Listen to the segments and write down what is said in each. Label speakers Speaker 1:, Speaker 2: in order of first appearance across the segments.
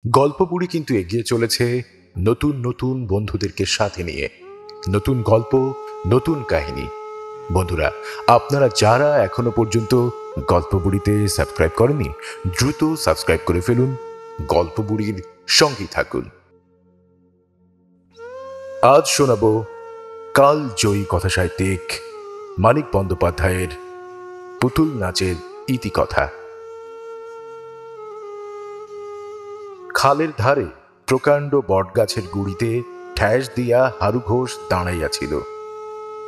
Speaker 1: গল্প বুড়ি কিন্তু এগিয়ে চলেছে নতুন নতুন বন্ধুদেরকে সাথে নিয়ে। নতুন গল্প, নতুন কাহিনী। বন্ধুরা, আপনারা যারা এখনো পর্যন্ত গল্প বুড়িতে সাবস্ক্রাইব করেননি, দ্রুত সাবস্ক্রাইব করে ফেলুন। গল্প বুড়ির সঙ্গেই থাকুন। আজ শোনাব কালজয়ী কথাসাহিত্যিক মানিক বন্দ্যোপাধ্যায়ের পুতুল নাচের ইতিকথা। খালের ধারে প্রকাণ্ড বটগাছের গুড়িতে ঠ্যাস দিয়া হারু ঘোষ দাঁড়াইয়াছিল।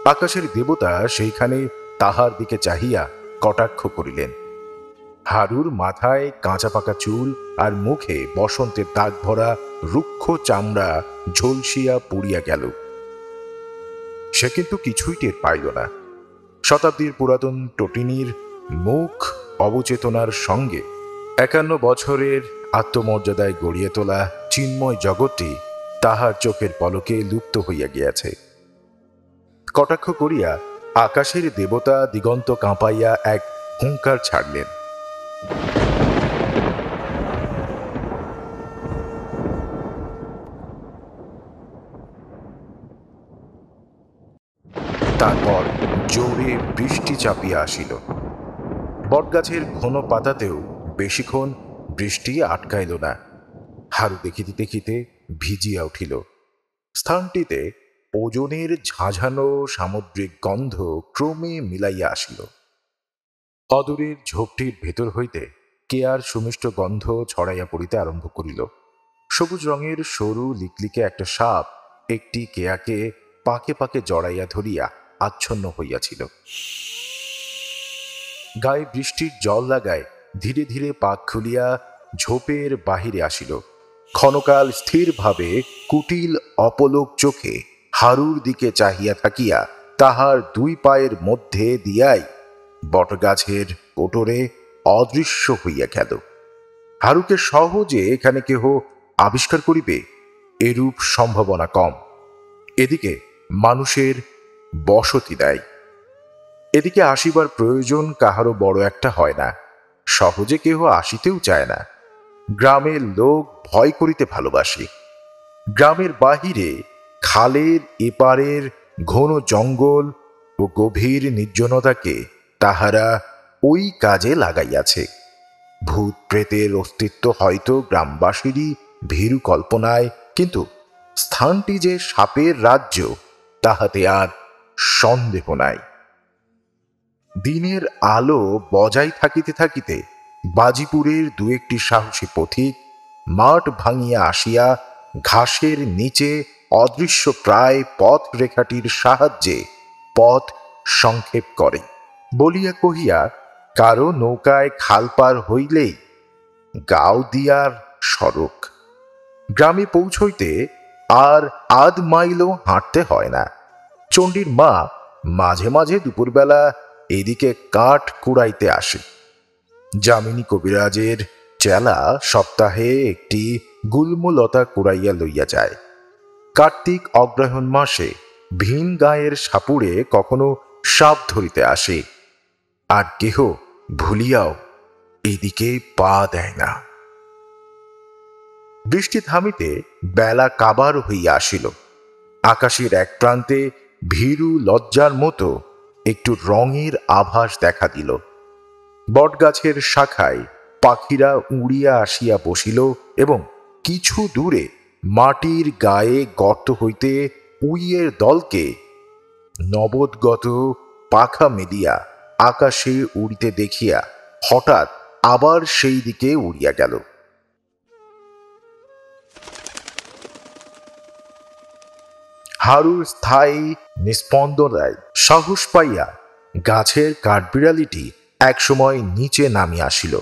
Speaker 1: আকাশের দেবতা সেইখানে তাহার দিকে চাহিয়া কটাক্ষ করিলেন। হারুর মাথায় কাঁচা পাকা চুল আর মুখে বসন্তের দাগ ভরা রুক্ষ চামড়া ঝলসিয়া পুড়িয়া গেল। সে কিন্তু কিছুই টের পাইল না। শতাব্দীর পুরাতন টটিনির মুখ অবচেতনার সঙ্গে 51 বছরের আত্মমর্যাদায় গড়িয়ে তোলা চিন্ময় জগৎটি তাহার চোখের পলকে লুপ্ত হইয়া গিয়াছে। কটাক্ষ করিয়া আকাশের দেবতা দিগন্ত কাঁপাইয়া এক হুঙ্কার ছাড়লেন। তারপর জোরে বৃষ্টি চাপিয়া আসিল। বটগাছের ঘন পাতাতেও বেশিক্ষণ বৃষ্টি আটকাইল না। হারু দেখিতে দেখিতে ভিজিয়া উঠিল। স্থানটিতে ওজনের ঝাঁঝানো সামুদ্রিক গন্ধ ক্রমে মিলাইয়া আসিল। অদূরের ঝোপটির ভেতর হইতে কেয়ার সুমিষ্ট গন্ধ ছড়াইয়া পড়িতে আরম্ভ করিল। সবুজ রঙের সরু লিকলিকে একটা সাপ একটি কেয়াকে পাকে পাকে জড়াইয়া ধরিয়া আচ্ছন্ন হইয়াছিল। গায়ে বৃষ্টির জল লাগায় ধীরে ধীরে পাক খুলিয়া ঝোপের বাহিরে আসিল। ক্ষণকাল স্থিরভাবে কুটিল অপলোক চোখে হারুর দিকে চাহিয়া থাকিয়া তাহার দুই পায়ের মধ্যে দিয়াই বটগাছের কোটরে অদৃশ্য হইয়া গেল। হারুকে সহজে এখানে কেহ আবিষ্কার করিবে এরূপ সম্ভাবনা কম। এদিকে মানুষের বসতি দেয়। এদিকে আসিবার প্রয়োজন কাহারও বড় একটা হয় না। সহজে কেহ আসিতেও চায় না। গ্রামের লোক ভয় করিতে ভালোবাসে। গ্রামের বাহিরে খালের এপারের ঘন জঙ্গল ও গভীর নির্জনতাকে তাহারা ওই কাজে লাগাইয়াছে। ভূত প্রেতের অস্তিত্ব হয়তো গ্রামবাসীরই ভীরু কল্পনায়, কিন্তু স্থানটি যে সাপের রাজ্য তাহাতে আর সন্দেহ নাই। দিনের আলো বজায় থাকিতে থাকিতে বাজিপুরের দু একটি সাহসী পথিক মাঠ ভাঙিয়া আসিয়া ঘাসের নিচে অদৃশ্য প্রায় পথ রেখাটির সাহায্যে পথ সংক্ষেপ করে। বলিয়া কহিয়া কারো নৌকায় খাল পার হইলেই গাওদিয়ার সড়ক। গ্রামে পৌঁছইতে আর আধ মাইলও হাঁটতে হয় না। চণ্ডীর মা মাঝে মাঝে দুপুরবেলা এদিকে কাঠ কুড়াইতে আসে। যামিনী কবিরাজের চেলা সপ্তাহে একটি গুল্মলতা কুড়াইয়া লইয়া যায়। কার্তিক অগ্রহায়ণ মাসে ভিন গায়ের সাপুড়ে কখনো সাপ ধরিতে আসে। আর কেহ ভুলিয়াও এদিকে পা দেয় না। বৃষ্টি থামিতে বেলা কাবার হইয়া আসিল। আকাশের এক প্রান্তে ভীরু লজ্জার মতো একটু রঙের আভাস দেখা দিল। বটগাছের শাখায় পাখিরা উড়িয়া আসিয়া বসিল এবং কিছু দূরে মাটির গায়ে গর্ত হইতে উইয়ের দলকে নবদগত পাখা মেলিয়া আকাশে উড়িতে দেখিয়া হঠাৎ আবার সেই দিকে উড়িয়া গেল। হারুর স্থায়ী নিস্পন্দনায় সাহস পাইয়া গাছের কাঠবিড়ালিটি একসময় নিচে নামিয়া আসিল।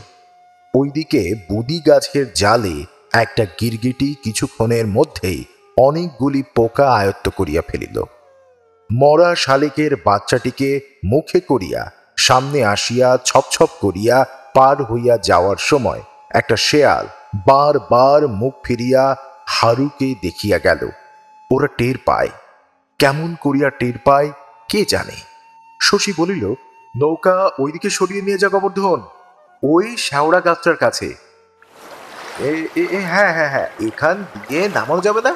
Speaker 1: ওইদিকে বুদি গাছের জালে একটা গিরগিটি কিছুক্ষণের মধ্যেই অনেকগুলি পোকা আয়ত্ত করিয়া ফেলিল। মরা শালিকের বাচ্চাটিকে মুখে করিয়া সামনে আসিয়া ছপছপ করিয়া পার হইয়া যাওয়ার সময় একটা শেয়াল বার বার মুখ ফিরিয়া হারুকে দেখিয়া গেল। ওরা টের পায়। কেমন করিয়া টের পায় কে জানে। শশী বলিল, নৌকা ওইদিকে সরিয়ে নিয়ে যা গোবর্ধন, ওই শ্যাওড়া গাছটার কাছে। হ্যাঁ হ্যাঁ হ্যাঁ, এখান দিয়ে নামানো যাবে না?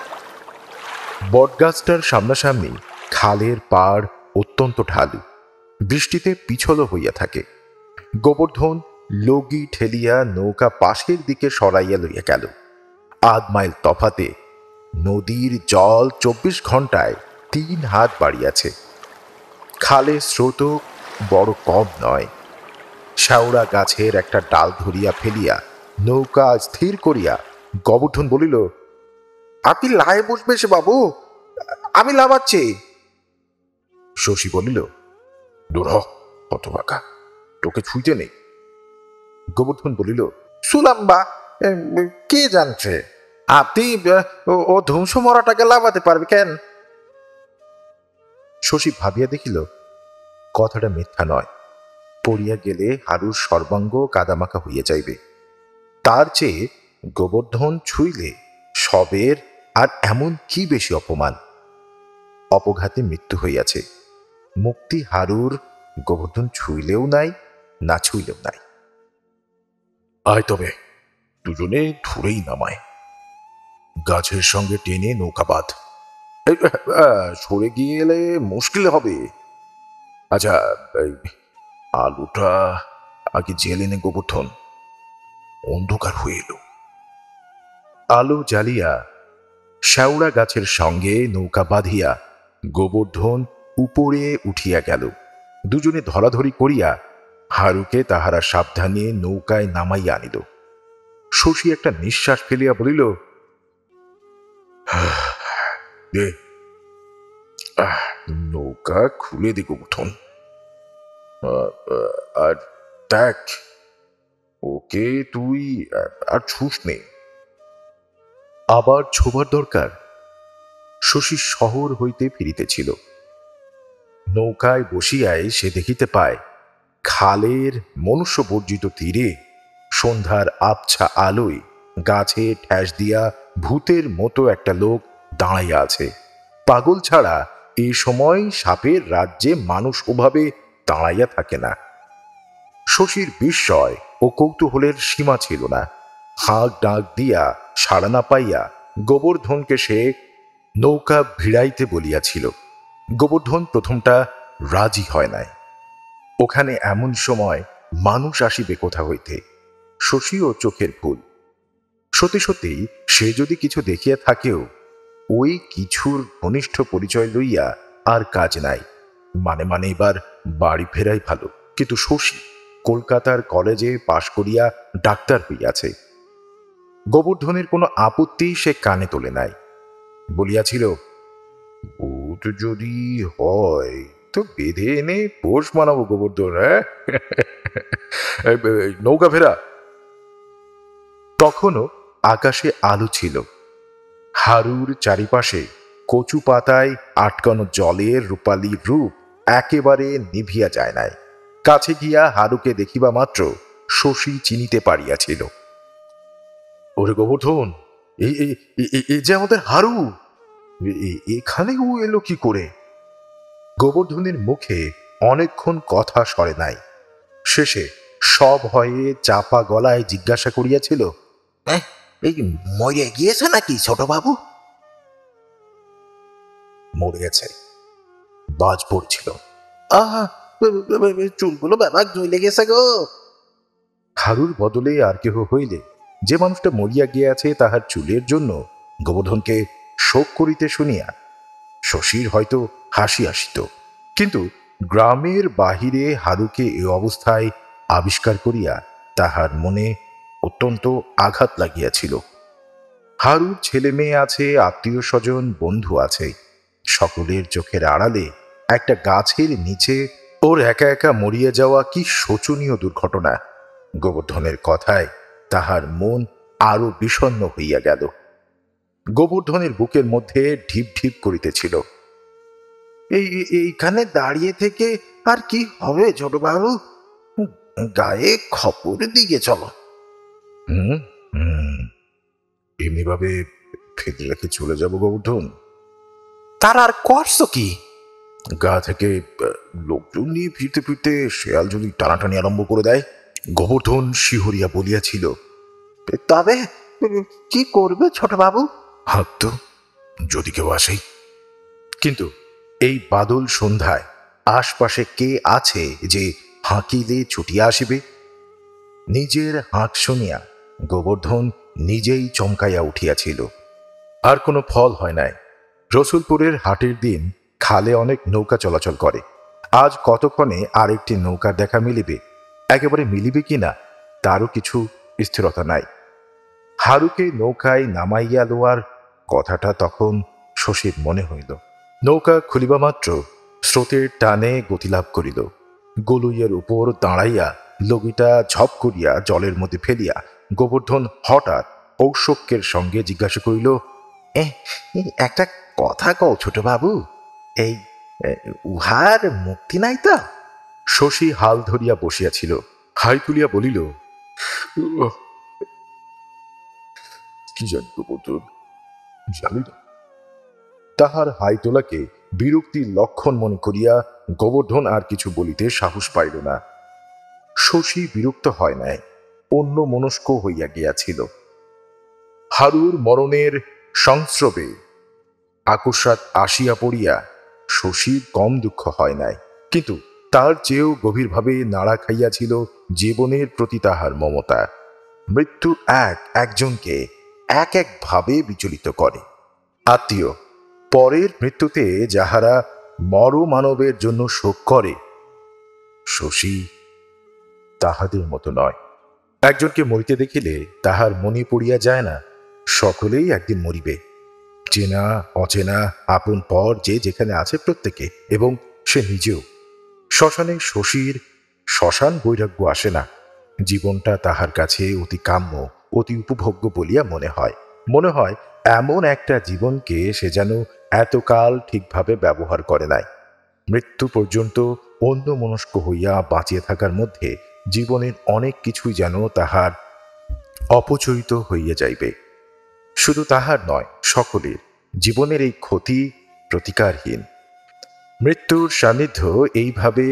Speaker 1: বটগাছটার সামনাসামনি খালের পাড় অত্যন্ত ঢালু, বৃষ্টিতে পিছল হইয়া থাকে। গোবর্ধন লগি ঠেলিয়া নৌকা পাশের দিকে সরাইয়া লইয়া গেল। আধ মাইল তফাতে নদীর জল 24 ঘন্টায় 3 হাত বাড়িয়াছে। খালের স্রোত বড় কম নয়। শ্যাওড়া গাছের একটা ডাল ধরিয়া ফেলিয়া নৌকা স্থির করিয়া গোবর্ধন বলিল, আপনি লায়ে বসবে সে বাবু, আমি লাভাচ্ছি। শশী বলিল, দূর হ হতভাগা, তোকে ছুঁইতে নেই। গোবর্ধন বলিল, সুলাম্বা, কে জানছে আপনি ও ধ্বংস মরাটাকে লাভাতে পারবে কেন? শশী ভাবিয়া দেখিল কথাটা মিথ্যা নয়। পড়িয়া গেলে হারুর সর্বাঙ্গ কাদামাখা হইয়া যাইবে। তার চেয়ে গোবর্ধন ছুঁইলে সবের আর এমন কি বেশি অপমান? অপঘাতে মৃত্যু হইয়াছে, মুক্তি হারুর গোবর্ধন ছুঁইলেও নাই, না ছুঁইলেও নাই। আয় তবে, দুজনে ধরেই নামায়, গাছের সঙ্গে টেনে নৌকা বাঁধ। সরে গিয়ে এলে মুশকিল হবে। আচ্ছা, আলুটা আগে জেলে নে গোবর্ধন, অন্ধকার হয়ে এলো। আলো জ্বালিয়া শ্যাওড়া গাছের সঙ্গে নৌকা বাঁধিয়া গোবর্ধন উপরে উঠিয়া গেল। দুজনে ধরাধরি করিয়া হারুকে তাহারা সাবধানে নৌকায় নামাইয়া আনিল। শশী একটা নিঃশ্বাস ফেলিয়া বলিল, নৌকা খুলে দে গোবর্ধন, আর দেখ ওকে তুই আর ছুস নে। আবার ছোবার দরকার। শশী শহর হইতে ফিরিতেছিল। নৌকায় বসিয়ায় সে দেখিতে পায় খালের মনুষ্য বর্জিত তীরে সন্ধ্যার আবছা আলোয় গাছে ঠ্যাস দিয়া ভূতের মতো একটা লোক দাঁড়াইয়া আছে। পাগল ছাড়া এই সময় সাপের রাজ্যে মানুষ ওভাবে দাঁড়াইয়া থাকে না। শশীর বিস্ময় ও কৌতূহলের সীমা ছিল না। হাঁক ডাক দিয়া সাড়া না পাইয়া গোবর্ধনকে সে নৌকা ভিড়াইতে বলিয়াছিল। গোবর্ধন প্রথমটা রাজি হয় নাই। ওখানে এমন সময় মানুষ আসিবে কোথা হইতে? শশী ও চোখের ভুল। সত্যি সত্যি সে যদি কিছু দেখিয়া থাকেও ওই কিছুর ঘনিষ্ঠ পরিচয় লইয়া আর কাজ নাই। মানে মানে এবার বাড়ি ফেরাই ভালো। কিন্তু শশী কলকাতার কলেজে পাশ করিয়া ডাক্তার হইয়াছে। গোবর্ধনের কোনো আপত্তি সে কানে তোলে নাই। বলিয়াছিল, ভূত যদি হয় তো বেঁধে এনে পোষ মানাবো গোবর্ধন। হ্যাঁ, নৌকা ফেরা। তখনও আকাশে আলো ছিল। হারুর চারিপাশে কচু পাতায় আটকানো জলের রূপালী রূপ একেবারে নিভিয়া যায় নাই। কাছে গিয়া হারুকে দেখিবা মাত্র শশী চিনিতে পারিয়াছিল। ওরে গোবর্ধন, এই যে আমাদের হারু, এখানে ও এলো কি করে? গোবর্ধনের মুখে অনেকক্ষণ কথা সরে নাই। শেষে সব হয়ে চাপা গলায় জিজ্ঞাসা করিয়াছিল, এই মরে গিয়েছে নাকি ছোট বাবু? মরে গেছে, বাজ পড়ছিল। আহা, চুলগুলো ব্যাপার জ্বলে গেছে গো। হারুর বদলে আর কেহ হইলে যে মানুষটা মরিয়া গিয়াছে তাহার চুলের জন্য গোবর্ধনকে শোক করিতে শুনিয়া শশীর হয়তো হাসি আসিত। কিন্তু গ্রামের বাহিরে হারুকে এ অবস্থায় আবিষ্কার করিয়া তাহার মনে অত্যন্ত আঘাত লাগিয়াছিল। হারুর ছেলে মেয়ে আছে, আত্মীয় স্বজন, বন্ধু আছে। সকলের চোখের আড়ালে একটা গাছের নিচে ওর একা একা মরিয়া যাওয়া কি শোচনীয় দুর্ঘটনা! গোবর্ধনের কথায় তাহার মন আরো বিষণ্ণ হইয়া গেল। গোবর্ধনের বুকের মধ্যে ঢিপ ঢিপ করিতেছিল। এইখানে দাঁড়িয়ে থেকে আর কি হবে ছোটবাবু? গায়ে খপর দিকে চলো। হুম হুম, এমনি ভাবে ফেলে রেখে চলে যাব গোবর্ধন? তার আর করছো কি? গা থেকে লোকজন নিয়ে ফিরতে ফিরতে শেয়াল যদি টানাটানি আরম্ভ করে দেয়। গোবর্ধন শিহরিয়া বলিয়াছিল, তবে
Speaker 2: কি করবে ছোট বাবু?
Speaker 1: হাত তো, যদি কেউ আসে। কিন্তু এই বাদল সন্ধ্যায় আশপাশে কে আছে যে হাঁকিলে ছুটিয়া আসিবে? নিজের হাঁক শুনিয়া গোবর্ধন নিজেই চমকাইয়া উঠিয়াছিল। আর কোনো ফল হয় নাই। রসুলপুরের হাটের দিন খালে অনেক নৌকা চলাচল করে। আজ কতক্ষণে আরেকটি নৌকার দেখা মিলিবে, একেবারে মিলিবে কিনা তারও কিছু স্থিরতা নাই। হারুকে নৌকায় নামাইয়া লওয়ার কথাটা তখন শশীর মনে হইল। নৌকা খুলিবা মাত্র স্রোতের টানে গতিলাভ করিল। গলুইয়ের উপর দাঁড়াইয়া লগিটা ঝপ করিয়া জলের মধ্যে ফেলিয়া গোবর্ধন হঠাৎ ঔৎসুক্যের সঙ্গে জিজ্ঞাসা করিল,
Speaker 2: একটা কথা কও ছোট বাবু, এই উহার মুক্তি নাই তো?
Speaker 1: শশী হাল ধরিয়া বসিয়াছিল, হাই তুলিয়া বলিল, কি জানি গোবর্ধন, জানি না। তাহার হাই তোলাকে বিরক্তির লক্ষণ মনে করিয়া গোবর্ধন আর কিছু বলিতে সাহস পাইল না। শশী বিরক্ত হয় নাই, অন্য মনস্ক হইয়া গিয়াছিল। হারুর মরণের সংস্রবে আকস্মাৎ আসিয়া পড়িয়া শশীর কম দুঃখ হয় নাই, কিন্তু তার চেয়েও গভীরভাবে নাড়া খাইয়াছিল জীবনের প্রতি তাহার মমতা। মৃত্যু একজনকে এক একভাবে বিচলিত করে। আত্মীয় পরের মৃত্যুতে যাহারা মর মানবের জন্য শোক করে, শশী তাহাদের মতো নয়। একজনকে মরিতে দেখিলে তাহার মনে পড়িয়া যায় না, সকলেই একদিন মরিবে। চেনা অচেনা আপন পর যে যেখানে আছে প্রত্যেকে, এবং সে নিজেও। শ্মশানে শশীর শ্মশান বৈরাগ্য আসে না। জীবনটা তাহার কাছে অতি কাম্য, অতি উপভোগ্য বলিয়া মনে হয় এমন একটা জীবনকে সে যেন এতকাল ঠিকভাবে ব্যবহার করে নাই। মৃত্যু পর্যন্ত অন্য মনস্ক হইয়া বাঁচিয়ে থাকার মধ্যে জীবনের অনেক কিছুই যেন তাহার অপচয়িত হইয়া যাইবে। শুধু তাহার নয়, সকলের জীবনের এই ক্ষতি প্রতিকারহীন। মৃত্যুর সান্নিধ্য এইভাবে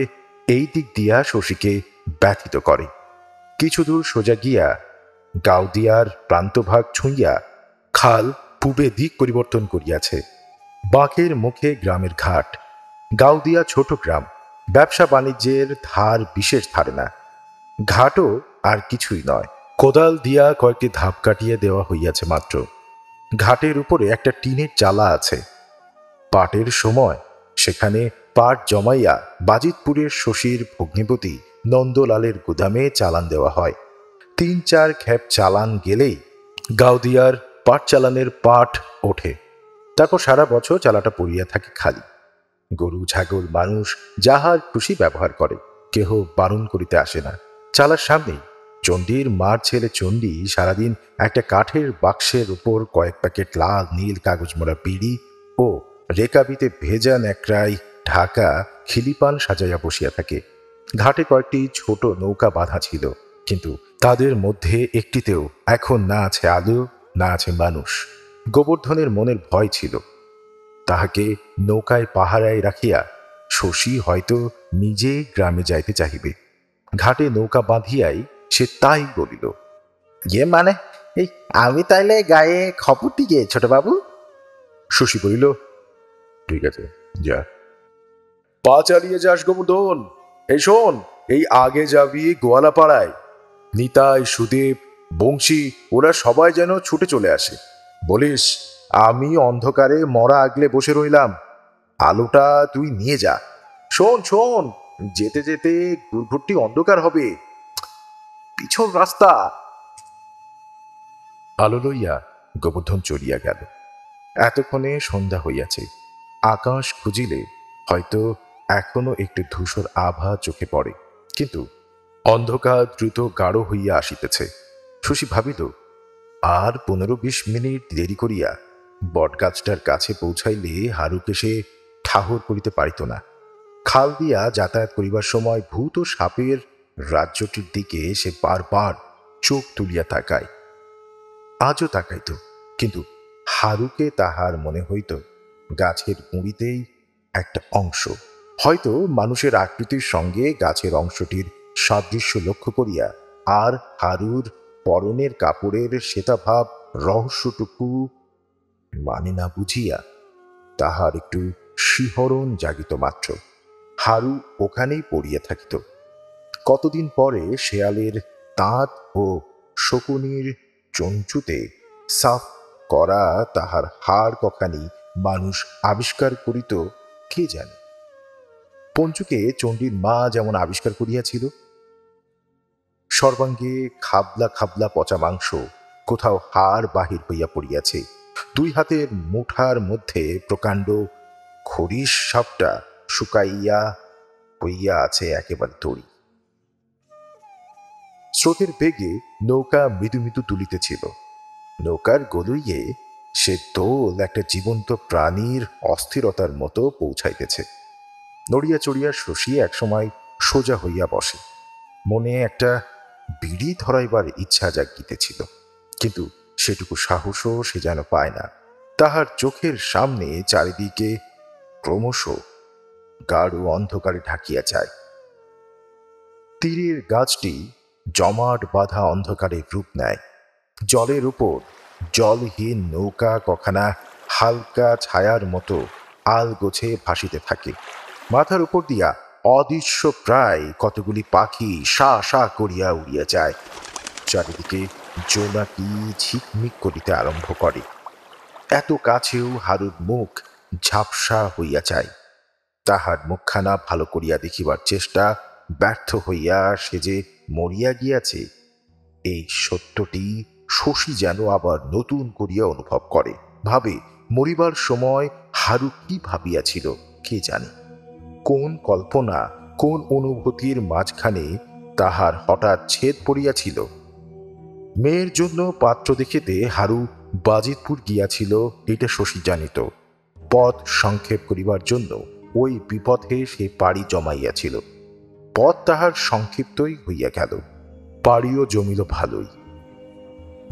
Speaker 1: এই দিক দিয়া শশীকে ব্যথিত করে। কিছু দূর সোজা গিয়া গাউদিয়ার প্রান্তভাগ ছুঁইয়া খাল পূবে দিক পরিবর্তন করিয়াছে। বাঁকের মুখে গ্রামের ঘাট। গাউদিয়া ছোট গ্রাম, ব্যবসা বাণিজ্যের ধার বিশেষ ধারে না। ঘাটও আর কিছুই নয়, কোদাল দিয়া কয়েকটি ধাপ কাটিয়ে দেওয়া হইয়াছে মাত্র। ঘাটের উপরে একটা টিনের চালা আছে। পাটের সময় সেখানে পাট জমাইয়া বাজিতপুরের শশীর ভগ্নিপতি নন্দলালের গুদামে চালান দেওয়া হয়। ৩-৪ খেপ চালান গেলেই গাউদিয়ার পাট চালানের পাট ওঠে। তারপর সারা বছর চালাটা পড়িয়া থাকে খালি। গরু ছাগল মানুষ যাহার খুশি ব্যবহার করে, কেহ বারণ করিতে আসে না। চালার সামনেই চণ্ডীর মার ছেলে চণ্ডী সারাদিন একটা কাঠের বাক্সের উপর কয়েক প্যাকেট লাল নীল কাগজ মোড়া বিড়ি ও রেকাবিতে ভেজা ন্যাকড়াই ঢাকা খিলিপান সাজাইয়া বসিয়া থাকে। ঘাটে কয়েকটি ছোট নৌকা বাঁধা ছিল, কিন্তু তাদের মধ্যে একটিতেও এখন না আছে আলো, না আছে মানুষ। গোবর্ধনের মনের ভয় ছিল, তাহাকে নৌকায় পাহারায় রাখিয়া শশী হয়তো নিজে গ্রামে যাইতে চাহিবে। ঘাটে নৌকা বাঁধিয়াই সে তাই বলিল,
Speaker 2: মানে এই আমি তাইলে গায়ে খবরটি গিয়ে ছোট বাবু?
Speaker 1: শশী বলিল, ঠিক আছে, যা। পা চালিয়ে যাস গোবর্ধন। এই শোন, এই আগে যাবি গোয়ালাপাড়ায়। নিতাই, সুদেব, বংশী ওরা সবাই যেন ছুটে চলে আসে। বলিস আমি অন্ধকারে মরা আগলে বসে রইলাম, আলোটা তুই নিয়ে যা। শোন শোন, যেতে যেতে ঘুরঘুরটি অন্ধকার হবে, পিছন রাস্তা। আলো লইয়া গোবর্ধন চলিয়া গেল। এতক্ষণে সন্ধ্যা হইয়াছে। আকাশ খুঁজিলে হয়তো এখনো একটু ধূসর আভা চোখে পড়ে, কিন্তু অন্ধকার দ্রুত গাঢ় হইয়া আসিতেছে। শশী ভাবিল, আর 15-20 মিনিট দেরি করিয়া বটগাছটার কাছে পৌঁছাইলে হারুকে সে ঠাহর করিতে পারিত না। খাল দিয়া যাতায়াত করিবার সময় ভূত ও সাপের রাজ্যটির দিকে সে বারবার চোখ তুলিয়া তাকায়। আজও তাকাইত, কিন্তু হারুকে তাহার মনে হইত গাছের গুঁড়িতেই একটা অংশ। হয়তো মানুষের আকৃতির সঙ্গে গাছের অংশটির সাদৃশ্য লক্ষ্য করিয়া আর হারুর পরনের কাপড়ের শ্বেতাভাব রহস্যটুকু মানে না বুঝিয়া তাহার একটু শিহরণ জাগিত মাত্র হারু ওখানেই পড়িয়া থাকিত। কতদিন পরে শেয়ালের দাঁত ও শকুনির চঞ্চুতে সাফ করা তাহার হাড় কখানি মানুষ আবিষ্কার করিত কে জানে। পঞ্চুকে চণ্ডীর মা যেমন আবিষ্কার করিয়াছিল। সর্বাঙ্গে খাবলা খাবলা পচা মাংস, কোথাও হাড় বাহির হইয়া পড়িয়াছে, দুই হাতের মুঠার মধ্যে প্রকাণ্ড খরিস সাপটা শুকাইয়া হইয়া আছে একেবারে তরি। স্রোতের বেগে নৌকা মৃদু মৃদু তুলিতেছিল। নৌকার গলুইয়ে সে দোল একটা জীবন্ত প্রাণীর অস্থিরতার মতো পৌঁছাইতেছে। নড়িয়া চড়িয়া শশী একসময় সোজা হইয়া বসে। মনে একটা বিড়ি ধরাইবার ইচ্ছা জাগিতেছিল, কিন্তু সেটুকু সাহসও সে যেন পায় না। তাহার চোখের সামনে চারিদিকে ক্রমশ গাঢ় অন্ধকারে ঢাকিয়া যায়। তীরের গাছটি জমাট বাঁধা অন্ধকারে রূপ নেয়। জলের উপর জলহীন নৌকা কখানা হালকা ছায়ার মতো আলগোছে ভাসিতে থাকে। মাথার উপর দিয়া অদৃশ্য প্রায় কতগুলি পাখি সা সা করিয়া উড়িয়া যায়। চারিদিকে জোনাকি ঝিকমিক করিতে আরম্ভ করে। এত কাছেও হারুর মুখ ঝাপসা হইয়া যায়। তাহার মুখখানা ভালো করিয়া দেখিবার চেষ্টা ব্যর্থ হইয়া সে যে মরিয়া গিয়াছে, এই সত্যটি শশী যেন আবার নতুন করিয়া অনুভব করে। ভাবে মরিবার সময় হারু কি ভাবিয়াছিল কে জানে। কোন কল্পনা, কোন অনুভূতির মাঝখানে তাহার হঠাৎ ছেদ পড়িয়াছিল। মেয়ের জন্য পাত্র দেখিতে হারু বাজিতপুর গিয়াছিল, এটা শশী জানিত। পথ সংক্ষেপ করিবার জন্য ওই বিপথে সে পাড়ি জমাইয়াছিল। পথ তাহার সংক্ষিপ্তই হইয়া গেল, পাড়িও জমিল ভালোই।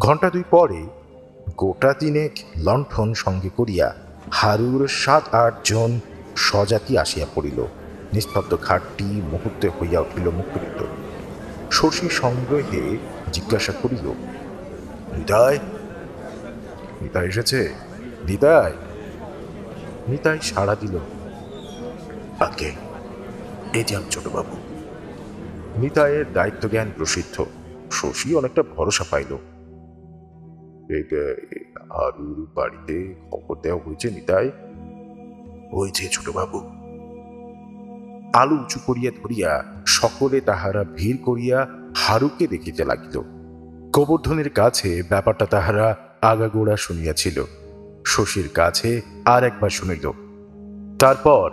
Speaker 1: ঘণ্টা দুই পরে গোটা তিনেক লণ্ঠন সঙ্গে করিয়া হারুর ৭-৮ জন স্বজাতি আসিয়া পড়িল। নিস্তব্ধ ঘাটটি মুহূর্তে হইয়া উঠিল মুখরিত। শশী সংগ্রহে জিজ্ঞাসা করিল, নিতাই, নিতাই এসেছে? নিতাই? নিতাই সাড়া দিল, আগে এই যে আমি ছোটবাবু। নিতাইয়ের দায়িত্বজ্ঞান প্রসিদ্ধ। শশী অনেকটা ভরসা পাইল। হারুর বাড়িতে খবর দেওয়া হয়েছে নিতাই? হয়েছে ছোটবাবু। আলু উঁচু করিয়া ধরিয়া সকলে তাহারা ভিড় করিয়া হারুকে দেখিতে লাগিল। গোবর্ধনের কাছে ব্যাপারটা তাহারা আগাগোড়া শুনিয়াছিল, শশীর কাছে আর একবার শুনিল। তারপর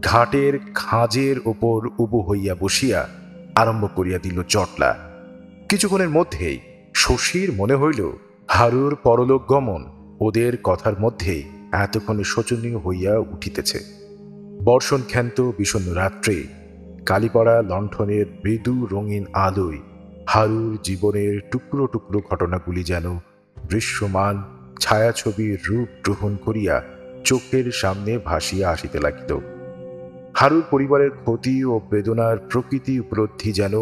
Speaker 1: ঘাটের খাঁজের ওপর উবু হইয়া বসিয়া আরম্ভ করিয়া দিল জটলা। কিছুক্ষণের মধ্যেই শশীর মনে হইল হারুর পরলোক গমন ওদের কথার মধ্যেই এতক্ষণে শোচনীয় হইয়া উঠিতেছে। বর্ষণ ক্ষান্ত বিষণ্ণ রাত্রে কালীপড়া লণ্ঠনের মৃদু রঙিন আলোয় হারুর জীবনের টুকরো টুকরো ঘটনাগুলি যেন দৃশ্যমান ছায়াছবির রূপ গ্রহণ করিয়া চোখের সামনে ভাসিয়া আসিতে লাগিল। হারুর পরিবারের ক্ষতি ও বেদনার প্রকৃতি উপলব্ধি যেন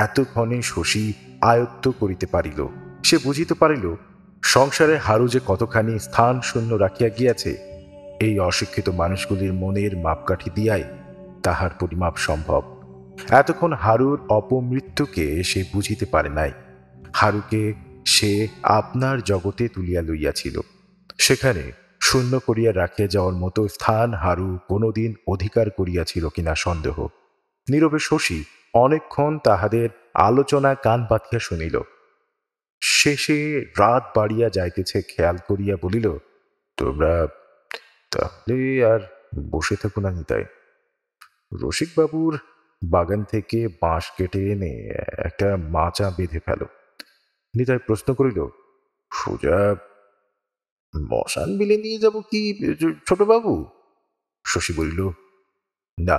Speaker 1: এতক্ষণে শশী আয়ত্ত করিতে পারিল। সে বুঝিতে পারিল সংসারে হারু যে কতখানি স্থান শূন্য রাখিয়া গিয়াছে, এই অশিক্ষিত মানুষগুলির মনের মাপকাঠি দিয়াই তাহার পরিমাপ সম্ভব। এতক্ষণ হারুর অপমৃত্যুকে সে বুঝিতে পারে নাই। হারুকে সে আপনার জগতে তুলিয়া লইয়াছিল। সেখানে শূন্য করিয়া রাখিয়া যাওয়ার মতো স্থান হারু কোনোদিন অধিকার করিয়াছিল কিনা সন্দেহ। নীরবে শশী অনেকক্ষণ তাহাদের আলোচনা কান পাতিয়া শুনিল। শেষে রাত বাড়িয়া যাইতেছে খেয়াল করিয়া বলিল, তোমরা তাহলে আর বসে থাকো না নিতাই। রসিকবাবুর বাগান থেকে বাঁশ কেটে এনে একটা মাচা বেঁধে ফেলো। নিতাই প্রশ্ন করিল, সোজা মশান বিলে নিয়ে যাব কি ছোটবাবু? শশী বলিল, না,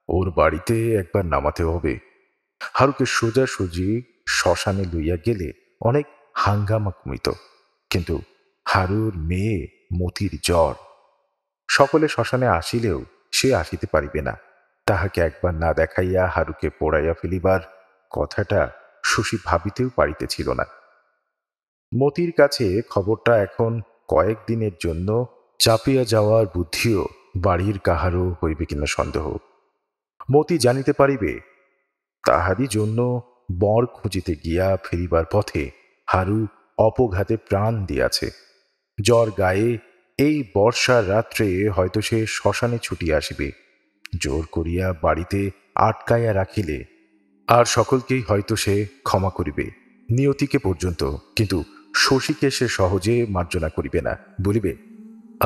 Speaker 1: ওর বাড়িতে একবার নামাতে হবে। হারুকে সোজাসুজি শ্মশানে লইয়া গেলে অনেক হাঙ্গামা কমিত, কিন্তু হারুর মেয়ে মতির জ্বর। সকলে শ্মশানে আসিলেও সে আসিতে পারিবে না। তাহাকে একবার না দেখাইয়া হারুকে পোড়াইয়া ফেলিবার কথাটা শশী ভাবিতেও পারিতেছিল না। মতির কাছে খবরটা এখন কয়েকদিনের জন্য চাপিয়া যাওয়ার বুদ্ধিও বাড়ির কাহারও হইবে কিনা সন্দেহ। মতি জানিতে পারিবে তাহারই জন্য বর খুঁজিতে গিয়া ফিরিবার পথে হারু অপঘাতে প্রাণ দিয়াছে। জ্বর গায়ে এই বর্ষার রাত্রে হয়তো সে শ্মশানে ছুটিয়া আসিবে। জোর করিয়া বাড়িতে আটকাইয়া রাখিলে আর সকলকেই হয়তো সে ক্ষমা করিবে, নিয়তিকে পর্যন্ত, কিন্তু শশীকে সে সহজে মার্জনা করিবে না। বলিবে,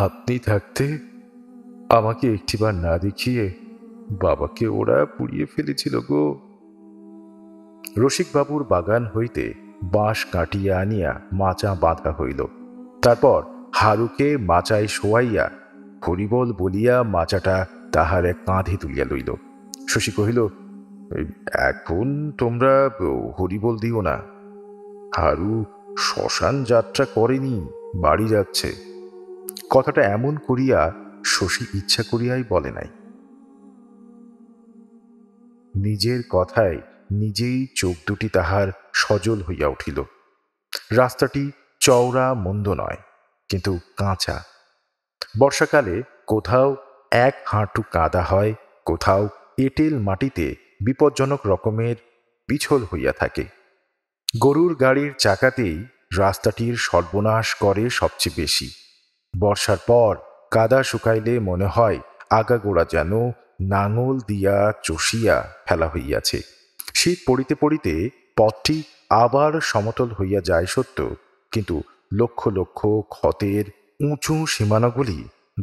Speaker 1: আপনি থাকতে আমাকে একটিবার না দেখিয়ে বাবাকে ওরা পুড়িয়ে ফেলেছিল গো। রসিকবাবুর বাগান হইতে বাঁশ কাটিয়া আনিয়া মাচা বাঁধা হইল। তারপর হারুকে মাচায় শোয়াইয়া হরিবল বলিয়া মাচাটা তাহার এক কাঁধে তুলিয়া লইল। শশী কহিল, এখন তোমরা হরিবল দিও না, হারু শ্মশান যাত্রা করেনি, বাড়ি যাচ্ছে। কথাটা এমন করিয়া শশী ইচ্ছা করিয়াই বলে নাই। নিজের কথায় নিজেই চোখ দুটি তাহার সজল হইয়া উঠিল। রাস্তাটি চওড়া মন্দ নয়, কিন্তু কাঁচা। বর্ষাকালে কোথাও এক হাঁটু কাদা হয়, কোথাও এঁটেল মাটিতে বিপজ্জনক রকমের পিছল হইয়া থাকে। গরুর গাড়ির চাকাতেই রাস্তাটির সর্বনাশ করে সবচেয়ে বেশি। বর্ষার পর কাদা শুকাইলে মনে হয় আগাগোড়া যেন নাঙল দিয়া চষিয়া ফেলা হইয়াছে। শীত পড়িতে পড়িতে পথটি আবার সমতল হইয়া যায় সত্য, কিন্তু লক্ষ লক্ষ ক্ষতের উঁচু সীমানাগুলি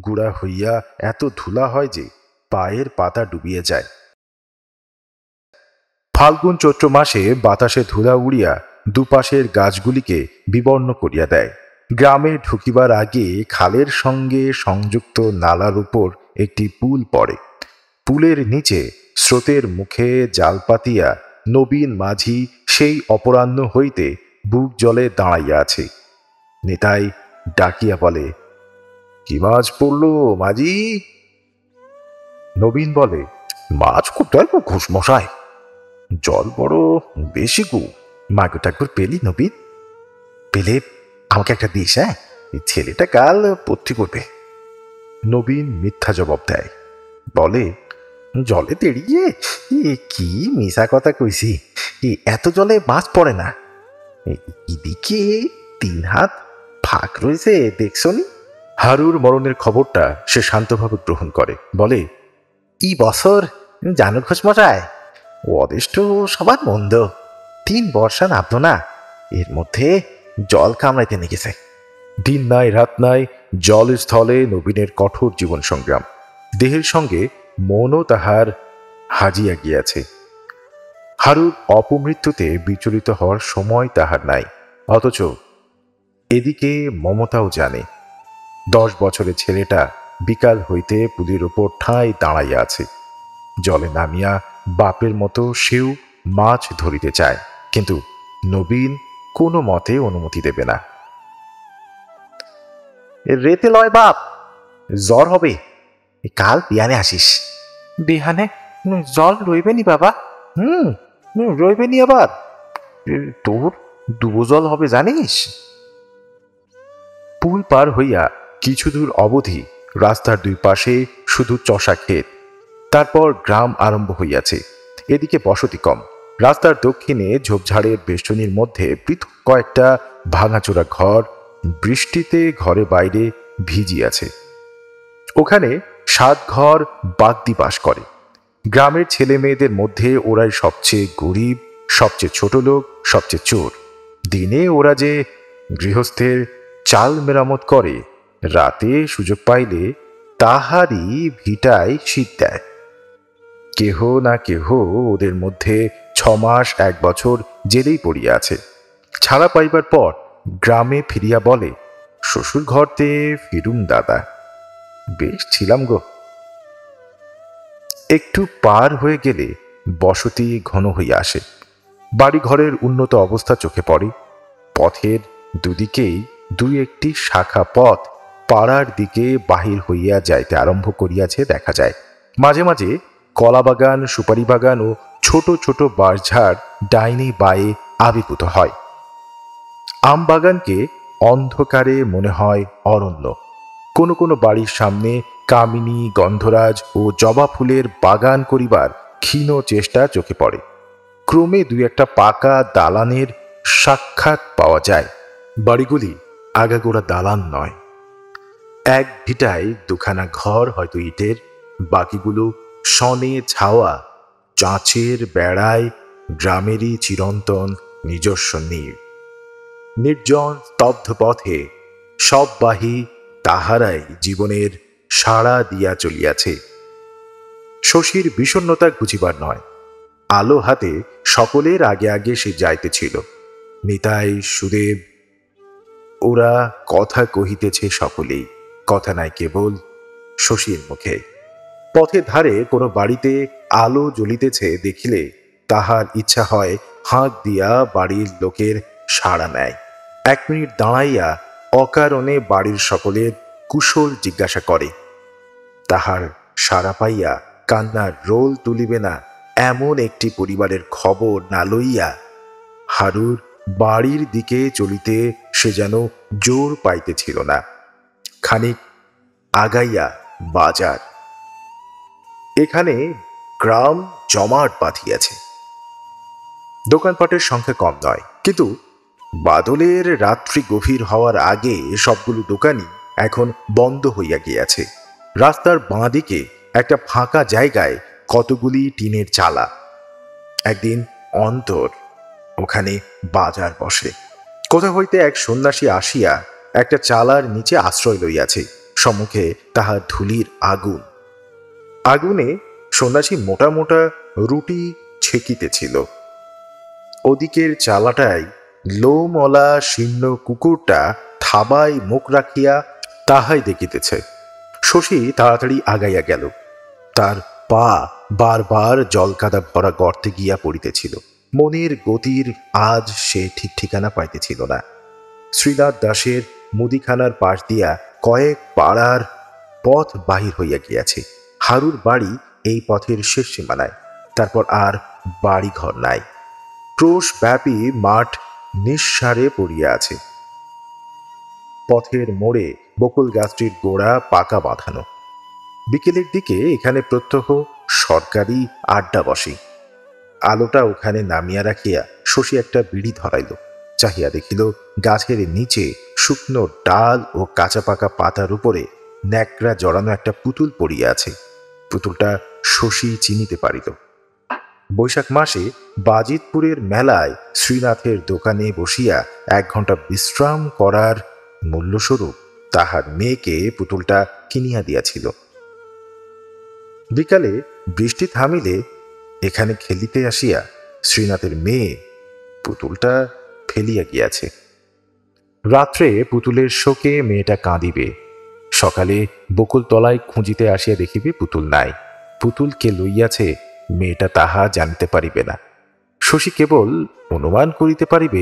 Speaker 1: গুড়া হইয়া এত ধুলা হয় যে পায়ের পাতা ডুবিয়ে যায়। ফাল্গুন চৈত্র মাসে বাতাসে ধুলা উড়িয়া দুপাশের গাছগুলিকে বিবর্ণ করিয়া দেয়। গ্রামে ঢুকিবার আগে খালের সঙ্গে সংযুক্ত নালার উপর একটি পুল পড়ে। পুলের নিচে স্রোতের মুখে জাল পাতিয়া নবীন মাঝি সেই অপরাহ্ন হইতে বুক জলে দাঁড়াইয়া আছে। নিতাই ডাকিয়া বলে, কি মাছ পড়ল মাঝি? নবীন বলে, মাছ কোথায় গো ঘোষমশাই, জল বড় বেশি গো। মাগোটা একবার পেলি নবীন? পেলে আমাকে একটা দিস। হ্যাঁ, ছেলেটা কাল পত্রি করবে। নবীন মিথ্যা জবাব দেয়, বলে, জলে তেড়িয়ে কি মিশা কথা কইছি, এত জলে মাছ পড়ে না। এদিকে 3 হাত ফাঁক রয়েছে, দেখছনি? হারুর মরণের খবরটা সে শান্তভাবে গ্রহণ করে, বলে, এই বছর জানো ঘোষমশাই, অদেষ্ট সবার মন্দ। 3 বর্ষা নামতো না, এর মধ্যে জল কামড়াইতে নেগেছে। দিন নাই রাত নাই, জল স্থলে নবীনের কঠোর জীবন সংগ্রাম। দেহের সঙ্গে মনও তাহার হাজিয়া গিয়াছে। হারুর অপমৃত্যুতে বিচলিত হওয়ার সময় তাহার নাই, অথচ এদিকে মমতাও জানে 10 বছরের ছেলেটা বিকাল হইতে পুলির ওপর ঠাঁই দাঁড়াইয়া আছে। জলে নামিয়া বাপের মতো সেও মাছ ধরিতে চায়, কিন্তু নবীন কোনো মতে অনুমতি দেবে না। রেতে লয় বাপ, জ্বর হবে, কাল বিয়ানে আসিস। বিহানে জল রইবেনি বাবা? রইবেনি আবার? তোর ডুবো জল হবে জানিস? পুল পার হইয়া কিছু দূর অবধি রাস্তার 2 পাশে শুধু চষা ক্ষেত, তারপর গ্রাম আরম্ভ হইয়াছে। এদিকে বসতি কম। রাস্তার দক্ষিণে ঝোপঝাড়ের বেষ্টনীর মধ্যে পৃথক কয়েকটা ভাঙাচোরা ঘর বৃষ্টিতে ঘরে বাইরে ভিজিয়াছে। ওখানে 7 ঘর বাগদি বাস করে। গ্রামের ছেলে মেয়েদের মধ্যে ওরাই সবচেয়ে গরিব, সবচেয়ে ছোট লোক, সবচেয়ে চোর। দিনে ওরা যে গৃহস্থের চাল মেরামত করে, রাতে সুযোগ পাইলে তাহারই ভিটায় শীত দেয়। কেহ না কেহ ওদের মধ্যে 6 মাস 1 বছর জেলেই পড়িয়া আছে। ছাড়া পাইবার পর গ্রামে ফিরিয়া বলে, শ্বশুর ঘরতে ফিরুম দাদা, বেশ ছিলাম গো। একটু পার হয়ে গেলে বসতি ঘন হইয়া আসে। বাড়ি ঘরের উন্নত অবস্থা চোখে পড়ে। পথের দুদিকেই 2-1টি শাখা পথ পাড়ার দিকে বাহির হইয়া যাইতে আরম্ভ করিয়াছে দেখা যায়। মাঝে মাঝে কলা বাগান, সুপারি বাগান ও ছোট ছোট বাঁশঝাড় ডাইনি বায়ে আবির্ভূত হয়। আম বাগানকে অন্ধকারে মনে হয় অরণ্য। কোনো কোনো বাড়ির সামনে কামিনী, গন্ধরাজ ও জবা ফুলের বাগান করিবার ক্ষীণ চেষ্টা চোখে পড়ে। ক্রমে দুই একটা পাকা দালানের সাক্ষাৎ পাওয়া যায়। বাড়িগুলি আগাগোড়া দালান নয়, এক ভিটায় দুখানা ঘর, হয়তো ইটের, বাকিগুলো সনে ছাওয়া চাঁচের বেড়ায় গ্রামেরই চিরন্তন নিজস্ব নীড়। নির্জন স্তব্ধ পথে সববাহী তাহারাই জীবনের সাড়া দিয়া চলিয়াছে। শশীর বিষণ্ণতা ঘুচিবার নয়, আলো হাতে সকলের আগে আগে সে যাইতেছিল। নিতাই, সুদেব, ওরা কথা কহিতেছে সকলেই, কথা নাই কেবল শশীর মুখে। পথের ধারে কোনো বাড়িতে আলো জ্বলিতেছে দেখিলে তাহার ইচ্ছা হয় হাঁক দিয়া বাড়ির লোকের সাড়া নেয়। 1 মিনিট দাঁড়াইয়া অকারণে বাড়ির সকলের কুশল জিজ্ঞাসা করে। তাহার সাড়া পাইয়া কান্নার রোল তুলিবে না এমন একটি পরিবারের খবর না লইয়া হারুর বাড়ির দিকে চলিতে সে যেন জোর পাইতেছিল না। খানিক আগাইয়া বাজার। এখানে গ্রাম জমাট বাঁধিয়াছে। দোকানপাটের সংখ্যা কম নয়, কিন্তু বাদলের রাত্রি গভীর হওয়ার আগে সবগুলো দোকানই এখন বন্ধ হইয়া গিয়াছে। রাস্তার বাঁ দিকে একটা ফাঁকা জায়গায় কতগুলি টিনের চালা। একদিন অন্তর ওখানে বাজার বসে। কোথা হইতে এক সন্ন্যাসী আসিয়া একটা চালার নিচে আশ্রয় লইয়াছে। সম্মুখে তাহার ধুলির আগুন। আগুনে সন্ন্যাসী মোটা মোটা রুটি ছেকিতেছিল। ওদিকের চালাটায় লোমওয়ালা শীর্ণ কুকুরটা থাবায় মুখ রাখিয়া তাহাই দেখিতেছে। শশী তাড়াতাড়ি আগাইয়া গেল। তার পা বারবার জলকাদা ভরা গর্তে গিয়া পড়িতেছিল। মনের গতির আজ সে ঠিক ঠিকানা পাইতেছিল না। শ্রীনাথ দাসের মুদিখানার পাশ দিয়া কয়েক পাড়ার পথ বাহির হইয়া গিয়াছে। হারুর বাড়ি এই পথের শেষ সীমানায়। তারপর আর বাড়ি ঘর নাই। ক্রোশব্যাপী মাঠ নিঃসারে পড়িয়া আছে। পথের মোড়ে বকুল গাছটির গোড়া পাকা বাঁধানো। বিকেলের দিকে এখানে প্রত্যহ সরকারি আড্ডা বসে। আলোটা ওখানে নামিয়া রাখিয়া শশী একটা বিড়ি ধরাইল। চাহিয়া দেখিল গাছের নিচে শুকনো ডাল ও কাঁচা পাকা পাতার উপরে ন্যাকড়া জড়ানো একটা পুতুল পড়িয়া আছে। পুতুলটা শশী চিনিতে পারিল। বৈশাখ মাসে বাজিতপুরের মেলায় শ্রীনাথের দোকানে বসিয়া 1 ঘণ্টা বিশ্রাম করার মূল্যস্বরূপ তাহার মেয়েকে পুতুলটা কিনিয়া দিয়াছিল। বিকালে বৃষ্টি থামিলে এখানে খেলিতে আসিয়া শ্রীনাথের মেয়ে পুতুলটা ফেলিয়া গিয়াছে। রাত্রে পুতুলের শোকে মেয়েটা কাঁদিবে। সকালে বকুলতলায় খুঁজিতে আসিয়া দেখিবে পুতুল নাই। পুতুল কে লইয়াছে মেয়েটা তাহা জানিতে পারিবে না। শশী কেবল অনুমান করিতে পারিবে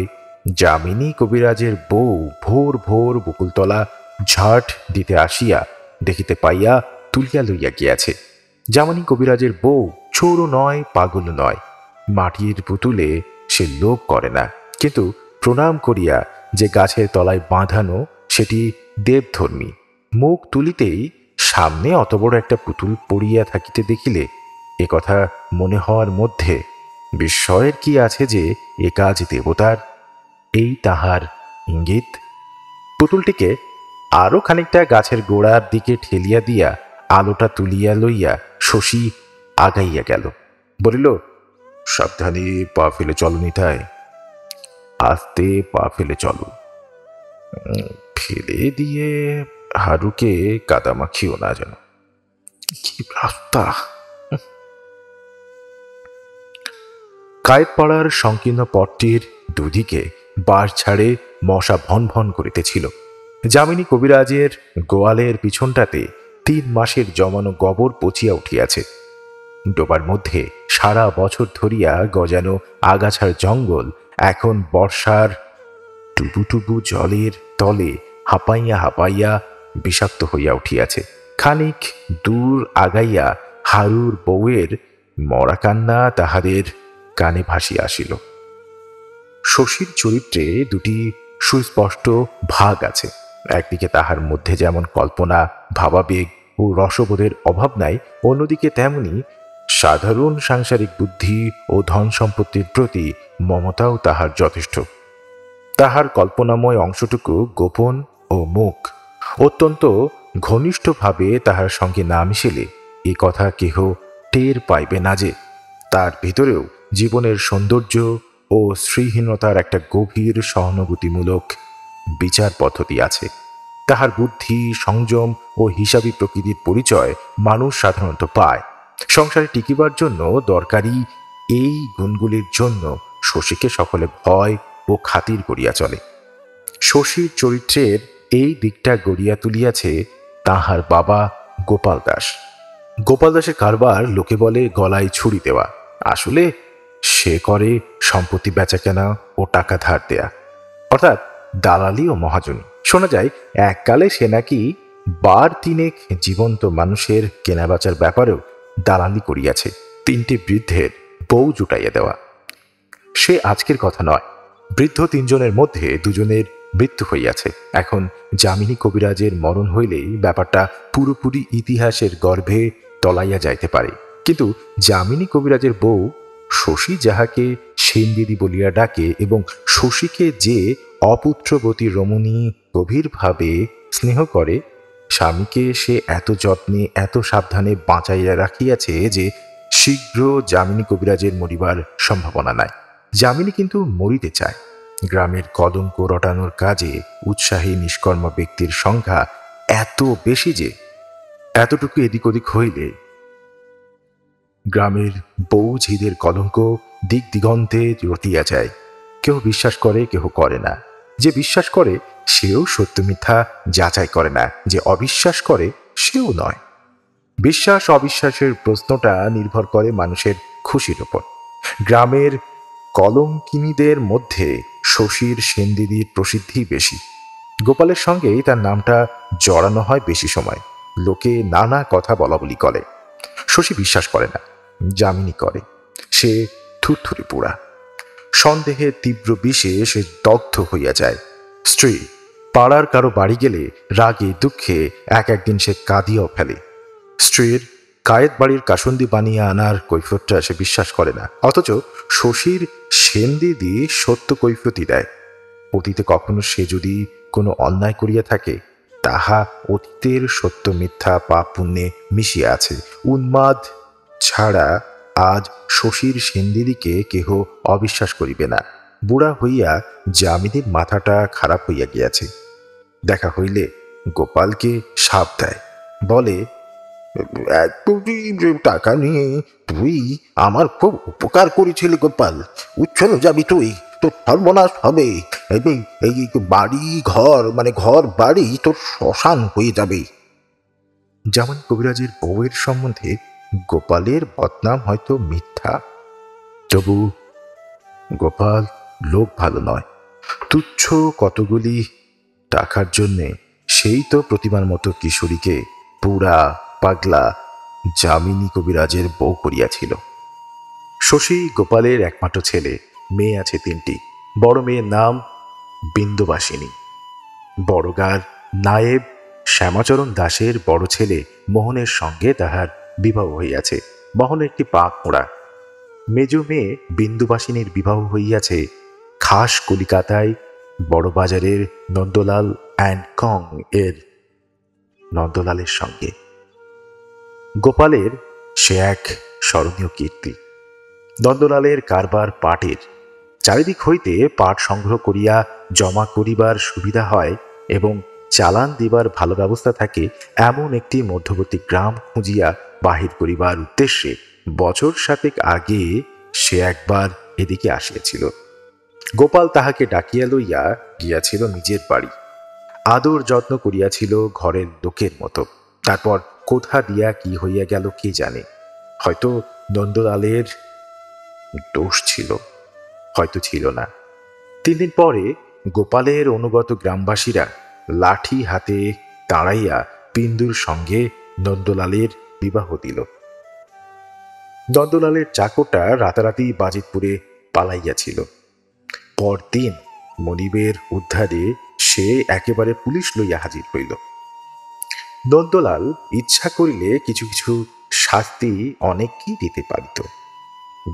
Speaker 1: যামিনী কবিরাজের বউ ভোর ভোর বকুলতলা ঝাট দিতে আসিয়া দেখিতে পাইয়া তুলিয়া লইয়া গিয়াছে। যামিনী কবিরাজের বউ চোরও নয়, পাগল নয়। মাটির পুতুলে সে লোভ করে না, কিন্তু প্রণাম করিয়া যে গাছের তলায় বাঁধানো সেটি দেবধর্মী। মুখ তুলিতেই সামনে অত বড় একটা পুতুল পড়িয়া থাকিতে দেখিলে এ কথা মনে হওয়ার মধ্যে বিস্ময়ের কি আছে যে এ কাজ দেবতার? এই তাহার ইঙ্গিত। পুতুলটিকে আরো খানিকটা গাছের গোড়ার দিকে ঠেলিয়া দিয়া আলোটা তুলিয়া লইয়া শশী আগাইয়া গেল। বলিল, সাবধানে পা ফেলে চলো নিতাই, আস্তে পা ফেলে চলো। ফেলে দিয়ে হারুকে কাদা মাখিও না যেন। কি রাস্তা! কায়েতপাড়ার সংকীর্ণ পথটির দুদিকে বাঁশ ছাড়ে মশা ভন ভন করিতেছিল। যামিনী কবিরাজের গোয়ালের পিছনটাতে 3 মাসের জমানো গোবর পচিয়া উঠিয়াছে। ডোবার মধ্যে সারা বছর ধরিয়া গজানো আগাছার জঙ্গল এখন বর্ষার টুবু জলের তলে হাঁপাইয়া হাঁপাইয়া বিষাক্ত হইয়া উঠিয়াছে। খানিক দূর আগাইয়া হারুর বউয়ের মরা কান্না তাহাদের কানে ভাসিয়া আসিল। শশীর চরিত্রে দুটি সুস্পষ্ট ভাগ আছে। একদিকে তাহার মধ্যে যেমন কল্পনা, ভাবাবেগ ও রসবোধের অভাব নাই, অন্যদিকে তেমনি সাধারণ সাংসারিক বুদ্ধি ও ধন সম্পত্তির প্রতি মমতাও তাহার যথেষ্ট। তাহার কল্পনাময় অংশটুকু গোপন ও মুখ, অত্যন্ত ঘনিষ্ঠভাবে তাহার সঙ্গে না মিশিলে এ কথা কেহ টের পাইবে না যে তার ভিতরেও জীবনের সৌন্দর্য ও শ্রীহীনতার একটা গভীর সহানুভূতিমূলক বিচার পদ্ধতি আছে। তাহার বুদ্ধি, সংযম ও হিসাবী প্রকৃতির পরিচয় মানুষ সাধারণত পায়। সংসারে টিকিবার জন্য দরকারি এই গুণগুলির জন্য শশীকে সকলে ভয় ও খাতির করিয়া চলে। শশীর চরিত্রের এই দিকটা গড়িয়া তুলিয়াছে তাহার বাবা গোপাল দাস। গোপাল দাসের কারবার লোকে বলে গলায় ছুরি দেওয়া, আসলে সে করে সম্পত্তি বেচাকেনা ও টাকা ধার দেয়া, অর্থাৎ দালালি ও মহাজনী। শোনা যায় এককালে সে নাকি বার তিনেক জীবন্ত মানুষের কেনাবেচার ব্যাপারেও দালালি করিয়াছে, 3টে বৃদ্ধের বউ জুটাইয়া দেওয়া। সে আজকের কথা নয়, বৃদ্ধ 3 জনের মধ্যে 2 জনের মৃত্যু হইয়াছে। এখন যামিনী কবিরাজের মরণ হইলেই ব্যাপারটা পুরোপুরি ইতিহাসের গর্ভে তলাইয়া যাইতে পারে। কিন্তু যামিনী কবিরাজের বউ শশী যাহাকে সেনদিদি বলিয়া ডাকে এবং শশীকে যে অপুত্রবতী রমণী গভীরভাবে স্নেহ করে, স্বামীকে সে এত যত্নে এত সাবধানে বাঁচাইয়া রাখিয়াছে যে শীঘ্র যামিনী কবিরাজের মরিবার সম্ভাবনা নাই। যামিনী কিন্তু মরিতে চায়। গ্রামের কলঙ্ক রটানোর কাজে উৎসাহী নিষ্কর্ম ব্যক্তির সংখ্যা এত বেশি যে এতটুকু এদিক ওদিক হইলে গ্রামের বউ ঝিদের কলঙ্ক দিক দিগন্তে রটিয়া যায়। কেউ বিশ্বাস করে, কেহ করে না। যে বিশ্বাস করে সেও সত্য মিথ্যা যাচাই করে না, যে অবিশ্বাস করে সেও নয়। বিশ্বাস অবিশ্বাসের প্রশ্নটা নির্ভর করে মানুষের খুশির উপর। গ্রামের কলঙ্কিনীদের মধ্যে শশীর সেনদিদির প্রসিদ্ধি বেশি। গোপালের সঙ্গেই তার নামটা জড়ানো হয় বেশি সময়। লোকে নানা কথা বলাবলি করে। শশী বিশ্বাস করে না, যামিনী করে। সে থুরথুরি পোড়া, সন্দেহে তীব্র বিষে সে দগ্ধ হইয়া যায়। স্ত্রী পাড়ার কারো বাড়ি গেলে রাগে দুঃখে একদিন সে কাঁদিয়াও ফেলে। স্ত্রীর কায়েত বাড়ির কাসুন্দি বানিয়ে আনার কৈফিয়তটা সে বিশ্বাস করে না, অথচ শশীর সেনদিদি সত্য কৈফিয়তই দেয়। অতীতে কখনো সে যদি কোনো অন্যায় করিয়া থাকে, তাহা অতীতের সত্য মিথ্যা পাপ পুণ্যে মিশিয়া আছে। উন্মাদ ছাড়া আজ শশীর সেনদিদিকে কেহ অবিশ্বাস করিবে না। বুড়া হইয়া যামিনীর মাথাটা খারাপ হইয়া গিয়াছে। দেখা হইলে গোপালকে সাপ দেয়, বলে, 1 কোটি টাকা নিয়ে তুই আমার খুব উপকার করেছিলি গোপাল, উচ্ছন্ন যাবি তুই, তোর সর্বনাশ হবে। এই বাড়ি ঘর, মানে ঘর বাড়ি তোর শ্মশান হয়ে যাবে। যেমন কবিরাজের বউয়ের সম্বন্ধে গোপালের বদনাম হয়তো মিথ্যা, তবু গোপাল লোক ভালো নয়। তুচ্ছ কতগুলি টাকার জন্যে সেই তো প্রতিমার মতো কিশোরীকে পুরা পাগলা যামিনী কবিরাজের বউ করিয়াছিল। শশী গোপালের একমাত্র ছেলে। মেয়ে আছে 3টি। বড় মেয়ের নাম বিন্দুবাসিনী। বড়গার নায়েব শ্যামাচরণ দাসের বড় ছেলে মোহনের সঙ্গে তাহার বিবাহ হইয়াছে। মোহন একটি পাক মোড়া। মেজ মেয়ে বিন্দুবাসিনীর বিবাহ হইয়াছে খাস কলিকাতায় বড় বাজারের নন্দলাল অ্যান্ড কং এর নন্দলালের সঙ্গে। গোপালের সে এক স্মরণীয় কীর্তি। নন্দলালের কারবার পাটের। চারিদিক হইতে পাট সংগ্রহ করিয়া জমা করিবার সুবিধা হয় এবং চালান দিবার ভালো ব্যবস্থা থাকে এমন একটি মধ্যবর্তী গ্রাম খুঁজিয়া বাহির করিবার উদ্দেশ্যে বছর 7 আগে সে একবার এদিকে আসিয়াছিল। গোপাল তাহাকে ডাকিয়া লইয়া গিয়াছিল নিজের বাড়ি। আদর যত্ন করিয়াছিল ঘরের লোকের মতো। তারপর কোথা দিয়া কি হইয়া গেল কে জানে। হয়তো নন্দলালের দোষ ছিল, হয়তো ছিল না। 3 দিন পরে গোপালের অনুগত গ্রামবাসীরা লাঠি হাতে দাঁড়াইয়া বিন্দুর সঙ্গে নন্দলালের বিবাহ দিল। নন্দলালের চাকরটা রাতারাতি বাজিতপুরে পালাইয়াছিল। পরদিন মনিবের উদ্ধারে সে একেবারে পুলিশ লইয়া হাজির হইল। নন্দলাল ইচ্ছা করিলে কিছু কিছু শাস্তি অনেককেই দিতে পারিত।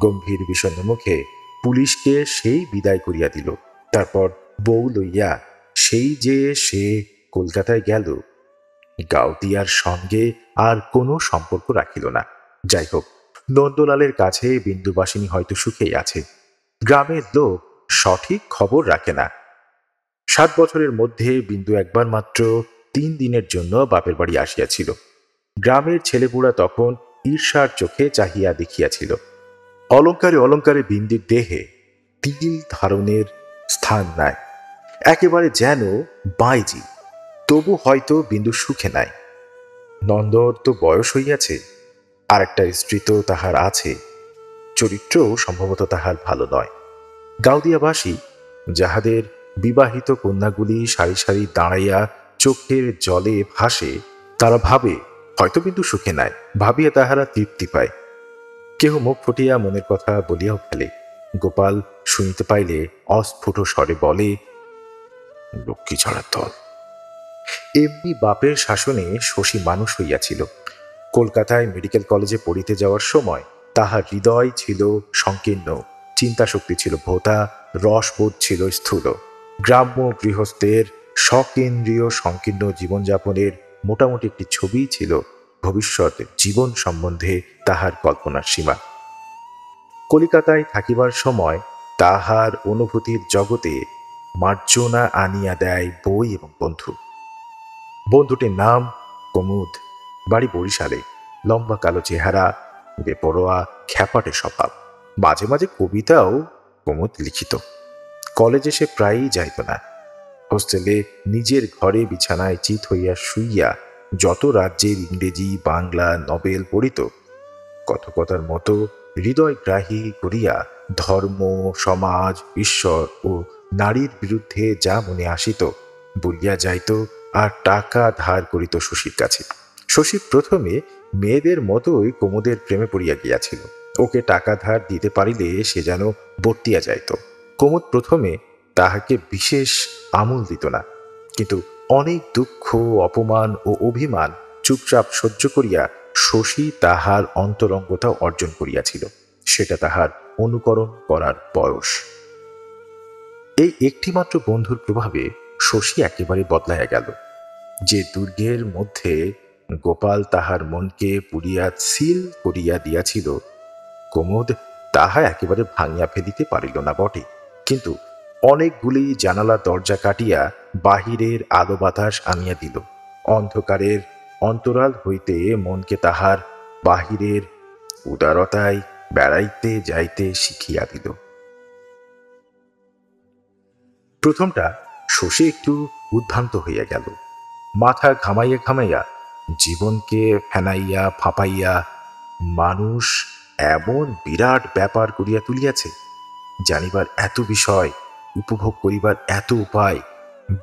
Speaker 1: গম্ভীর বিষণ্ণ মুখে পুলিশকে সেই বিদায় করিয়া দিল। তারপর বউ লইয়া সেই যে সে কলকাতায় গেল, গাউদিয়ার সঙ্গে আর কোনো সম্পর্ক রাখিল না। যাই হোক, নন্দলালের কাছে বিন্দুবাসিনী হয়তো সুখেই আছে। গ্রামের লোক সঠিক খবর রাখে না। 7 বছরের মধ্যে বিন্দু একবার মাত্র 3 দিনের জন্য বাপের বাড়ি আসিয়াছিল। গ্রামের ছেলেপুরা তখন ঈর্ষার চোখে চাহিয়া দেখিয়াছিল। অলঙ্কারে অলঙ্কারে বিন্দুর দেহে তিল ধারণের স্থান নাই, একেবারে যেন বাইজি। তবু হয়তো বিন্দু সুখে নাই। নন্দর তো বয়স হইয়াছে, আর একটা স্ত্রী তো তাহার আছে, চরিত্রও সম্ভবত তাহার ভালো নয়। গাউদিয়াবাসী যাহাদের বিবাহিত কন্যাগুলি সারি সারি দাঁড়াইয়া চোখের জলে ভাসে, তারা ভাবে হয়তো বিন্দু সুখে নাই, ভাবিয়া তাহারা তৃপ্তি পায়। কেহ মুখ ফুটিয়া মনের কথা বলিয়াও ফেলে। গোপাল শুনিতে পাইলে অস্ফুট স্বরে বলে, লক্ষ্মী ছাড়ার দল। এমনি বাপের শাসনে শশী মানুষ হইয়াছিল। কলকাতায় মেডিকেল কলেজে পড়িতে যাওয়ার সময় তাহার হৃদয় ছিল সংকীর্ণ, চিন্তাশক্তি ছিল ভোঁতা, রসবোধ ছিল স্থূল। গ্রাম্য গৃহস্থের স্বকেন্দ্রীয় সংকীর্ণ জীবনযাপনের মোটামুটি একটি ছবি ছিল ভবিষ্যৎ জীবন সম্বন্ধে তাহার কল্পনার সীমা। কলিকাতায় থাকিবার সময় তাহার অনুভূতির জগতে মার্জনা আনিয়া দেয় বই এবং বন্ধু। বন্ধুটির নাম কুমুদ, বাড়ি বরিশালে, লম্বা কালো চেহারা, বেপরোয়া খ্যাপাটে স্বভাব। মাঝে মাঝে কবিতাও কুমুদ লিখিত। কলেজে সে প্রায়ই যাইত না। হোস্টেলে নিজের ঘরে বিছানায় চিত হইয়া শুইয়া যত রাজ্যের ইংরেজি বাংলা নভেল পড়িত, কথকতার মতো হৃদয়গ্রাহী করিয়া ধর্ম, সমাজ, ঈশ্বর ও নারীর বিরুদ্ধে যা মনে আসিত বলিয়া যাইত, আর টাকা ধার করিত শশীর কাছে। শশী প্রথমে মেয়েদের মতোই কুমুদের প্রেমে পড়িয়া গিয়াছিল। ওকে টাকা ধার দিতে পারিলে সে যেন বর্তিয়া যাইত। কুমুদ প্রথমে তাহাকে বিশেষ আমল দিত না, কিন্তু অনেক দুঃখ, অপমান ও অভিমান চুপচাপ সহ্য করিয়া শশী তাহার অন্তরঙ্গতা অর্জন করিয়াছিল। সেটা তাহার অনুকরণ করার বয়স। এই একটিমাত্র বন্ধুর প্রভাবে শশী একেবারে বদলাইয়া গেল। যে দুর্গের মধ্যে গোপাল তাহার মনকে পুড়িয়া সিল করিয়া দিয়াছিল, কুমুদ তাহা একেবারে ভাঙিয়া ফেলিতে পারিল না বটে, কিন্তু অনেকগুলি জানালা দরজা কাটিয়া বাহিরের আলো বাতাস আনিয়া দিল। অন্ধকারের অন্তরাল হইতে মনকে তাহার বাহিরের উদারতায় বেড়াইতে যাইতে শিখিয়া দিল। প্রথমটা শশী একটু উদ্ভ্রান্ত হইয়া গেল। মাথা ঘামাইয়া ঘামাইয়া জীবনকে ফেনাইয়া ফাঁপাইয়া মানুষ এমন বিরাট ব্যাপার করিয়া তুলিয়াছে, জানিবার এত বিষয়, উপভোগ করিবার এত উপায়,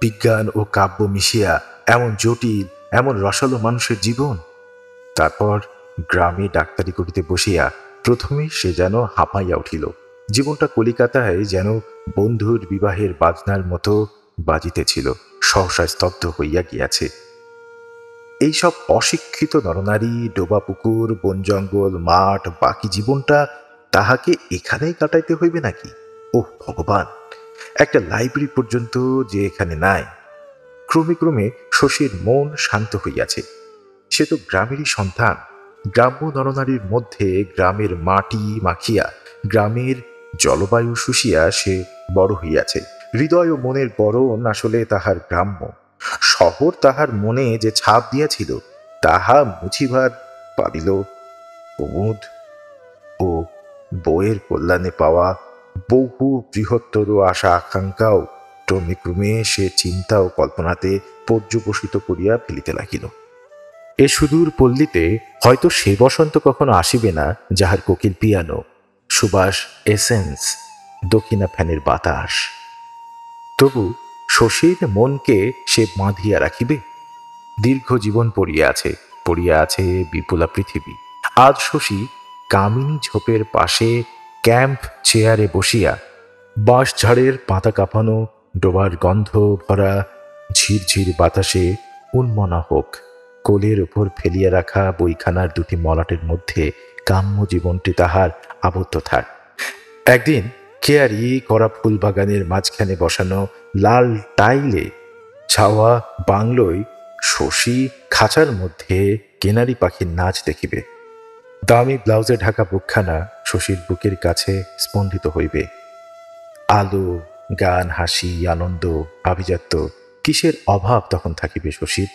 Speaker 1: বিজ্ঞান ও কাব্য মিশিয়া এমন জটিল, এমন রসালো মানুষের জীবন। তারপর গ্রামে ডাক্তারি করিতে বসিয়া প্রথমে সে যেন হাঁপাইয়া উঠিল। জীবনটা কলিকাতায় যেন বন্ধুর বিবাহের বাজনার মতো বাজিতেছিল, সহসা স্তব্ধ হইয়া গিয়াছে। এইসব অশিক্ষিত নরনারী, ডোবা পুকুর, বন জঙ্গল, মাঠ, বাকি জীবনটা তাহাকে এখানেই কাটাইতে হইবে নাকি? ওহ ভগবান, একটা লাইব্রেরি পর্যন্ত যে এখানে নাই। ক্রমে ক্রমে শশীর মন শান্ত হইয়াছে। সে তো গ্রামেরই সন্তান। গ্রাম্য নরনারীর মধ্যে গ্রামের মাটি মাখিয়া, গ্রামের জলবায়ু শুষিয়া সে বড় হইয়াছে। হৃদয় ও মনের বরণ আসলে তাহার গ্রাম্য। শহর তাহার মনে যে ছাপ দিয়াছিল তাহা মুছিবার পারিল কুমুদ ও বউয়ের কল্যাণে পাওয়া বহু বৃহত্তর আশা আকাঙ্ক্ষাও ক্রমে ক্রমে সে চিন্তা ও কল্পনাতে পর্যবসিত করিয়া ফেলিতে লাগিল। এ সুদূর পল্লীতে হয়তো সে বসন্ত কখনো আসিবে না যাহার কোকিল পিয়ানো, সুবাস এসেন্স, দক্ষিণা ফ্যানের বাতাস। তবু শশীর মনকে সে বাঁধিয়া রাখিবে। দীর্ঘ জীবন পড়িয়া আছে বিপুলা পৃথিবী। আজ শশী কামিনী ঝোপের পাশে ক্যাম্প চেয়ারে বসিয়া বাঁশঝাড়ের পাতা কাঁপানো ডোবার গন্ধ ভরা ঝিরঝির বাতাসে উন্মনা হোক, কোলের উপর ফেলিয়া রাখা বইখানার দুটি মলাটের মধ্যে কাম্য জীবনটি তাহার আবদ্ধ থাক। একদিন কেয়ারি করা ফুলবাগানের মাঝখানে বসানো লাল টাইলে ছাওয়া বাংলোয় শশী খাঁচার মধ্যে কেনারি পাখির নাচ দেখিবে। দামি ব্লাউজে ঢাকা বুকখানা শশীর বুকের কাছে স্পন্দিত হইবে। আলো, গান, হাসি, আনন্দ, আভিজাত্য কিসের অভাব তখন থাকিবে শশীর?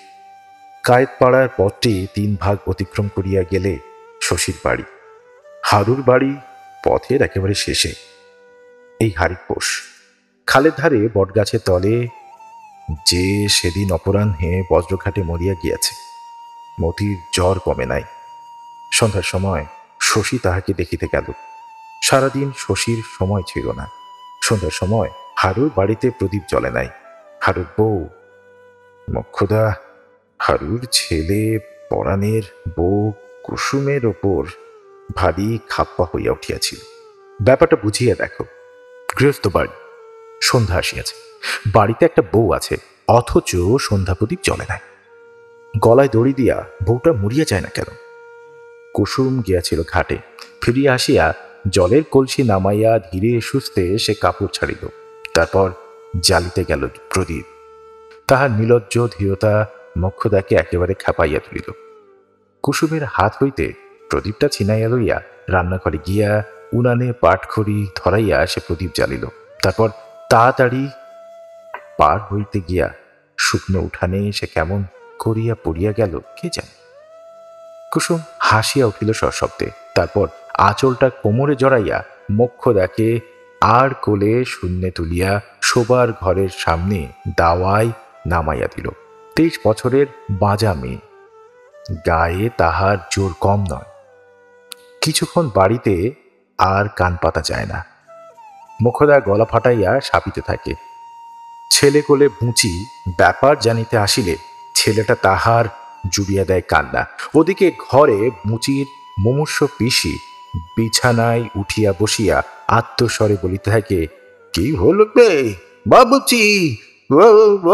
Speaker 1: কায়েতপাড়ার পথটি 3 ভাগ অতিক্রম করিয়া গেলে শশীর বাড়ি। হারুর বাড়ি পথের একেবারে শেষে। এই হারিপোষ খালের ধারে বটগাছের তলে যে সেদিন অপরাহ্নে বজ্রঘাটে মরিয়া গিয়াছে, মতির জ্বর কমে নাই। সন্ধ্যার সময় শশী তাহাকে দেখিতে গেল। সারাদিন শশীর সময় ছিল না। সন্ধ্যার সময় হারুর বাড়িতে প্রদীপ জ্বলে নাই। হারুর বউ মোক্ষদা, হারুর ছেলে পরাণের বউ কুসুমের ওপর ভারী খাপ্পা হইয়া উঠিয়াছিল। ব্যাপারটা বুঝিয়া দেখো। গৃহস্থ বাড়ি, সন্ধ্যা আসিয়াছে, বাড়িতে একটা বউ আছে, অথচ সন্ধ্যা প্রদীপ জ্বলে নাই। গলায় দড়ি দিয়া বউটা মরিয়া যায় না কেন? কুসুম গিয়াছিল ঘাটে। ফিরিয়া আসিয়া জলের কলসি নামাইয়া ধীরে সুস্থে সে কাপড় ছাড়িল। তারপর জ্বালিতে গেল প্রদীপ। তাহার নিলজ্জ ধীরতা মোক্ষদাকে একেবারে খেপাইয়া তুলিল। কুসুমের হাত হইতে প্রদীপটা ছিনাইয়া লইয়া রান্নাঘরে গিয়া উনানে পাটখড়ি ধরাইয়া সে প্রদীপ জ্বালিল। তারপর তাড়াতাড়ি পার হইতে গিয়া শুকনো উঠানে সে কেমন করিয়া পড়িয়া গেল কে জানে। কুসুম হাসিয়া উঠিল সশব্দে। তারপর আঁচলটা কোমরে জড়াইয়া মোক্ষদাকে আর কোলে শূন্যে তুলিয়া শোবার ঘরের সামনে দাওয়ায় নামাইয়া দিল। 23 বছরের বাজা মেয়ে, গায়ে তাহার জোর কম নয়। কিছুক্ষণ বাড়িতে আর কান পাতা যায় না। মোক্ষদা গলা ফাটাইয়া সাপিতে থাকে। ছেলে কোলে বুচি ব্যাপার জানিতে আসিলে ছেলেটা তাহার জুড়িয়া দেয় কান্না। ওদিকে ঘরে মুচির মুমূর্ষ পিসি বিছানায় উঠিয়া বসিয়া আত্মস্বরে বলিতে থাকে, কি হলো রে বাবুচি,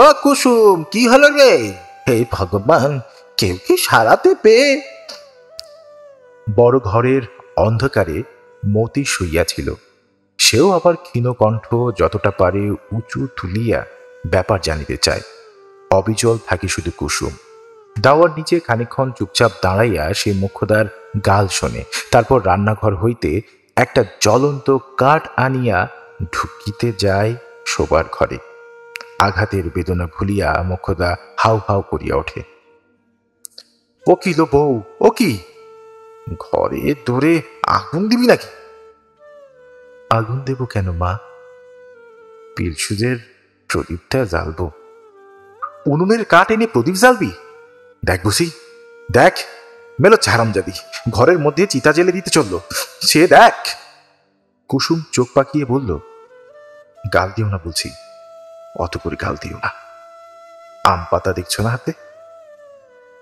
Speaker 1: ও কুসুম, কি হলো রে? হে ভগবান, কেউ কি সারাতে পেয়ে? বড় ঘরের অন্ধকারে মতি শুইয়াছিল। সেও আবার ক্ষীণকণ্ঠ যতটা পারে উঁচু তুলিয়া ব্যাপার জানিতে চায়। অবিচল থাকে শুধু কুসুম। দাওয়ার নিচে খানিকক্ষণ চুপচাপ দাঁড়াইয়া সে মোক্ষদার গাল শোনে। তারপর রান্নাঘর হইতে একটা জ্বলন্ত কাঠ আনিয়া ঢুকিতে যায় শোবার ঘরে। আঘাতের বেদনা ভুলিয়া মোক্ষদা হাউ হাউ করিয়া ওঠে। ও কি লো বউ, ও কি? ঘরে দৌড়ে আগুন দিবি নাকি? আগুন দেব কেন মা? পিলসুজের প্রদীপটা জ্বালবো। উনুনের কাঠ এনে প্রদীপ জ্বালবি? দেখ বুঝি, দেখ মেলো হারামজাদি, ঘরের মধ্যে চিতা জেলে দিতে চললো সে, দেখ। কুসুম চোখ পাকিয়ে বলল, গাল দিও না বলছি, অত করে গাল দিও না। আম পাতা দেখছো না হাতে?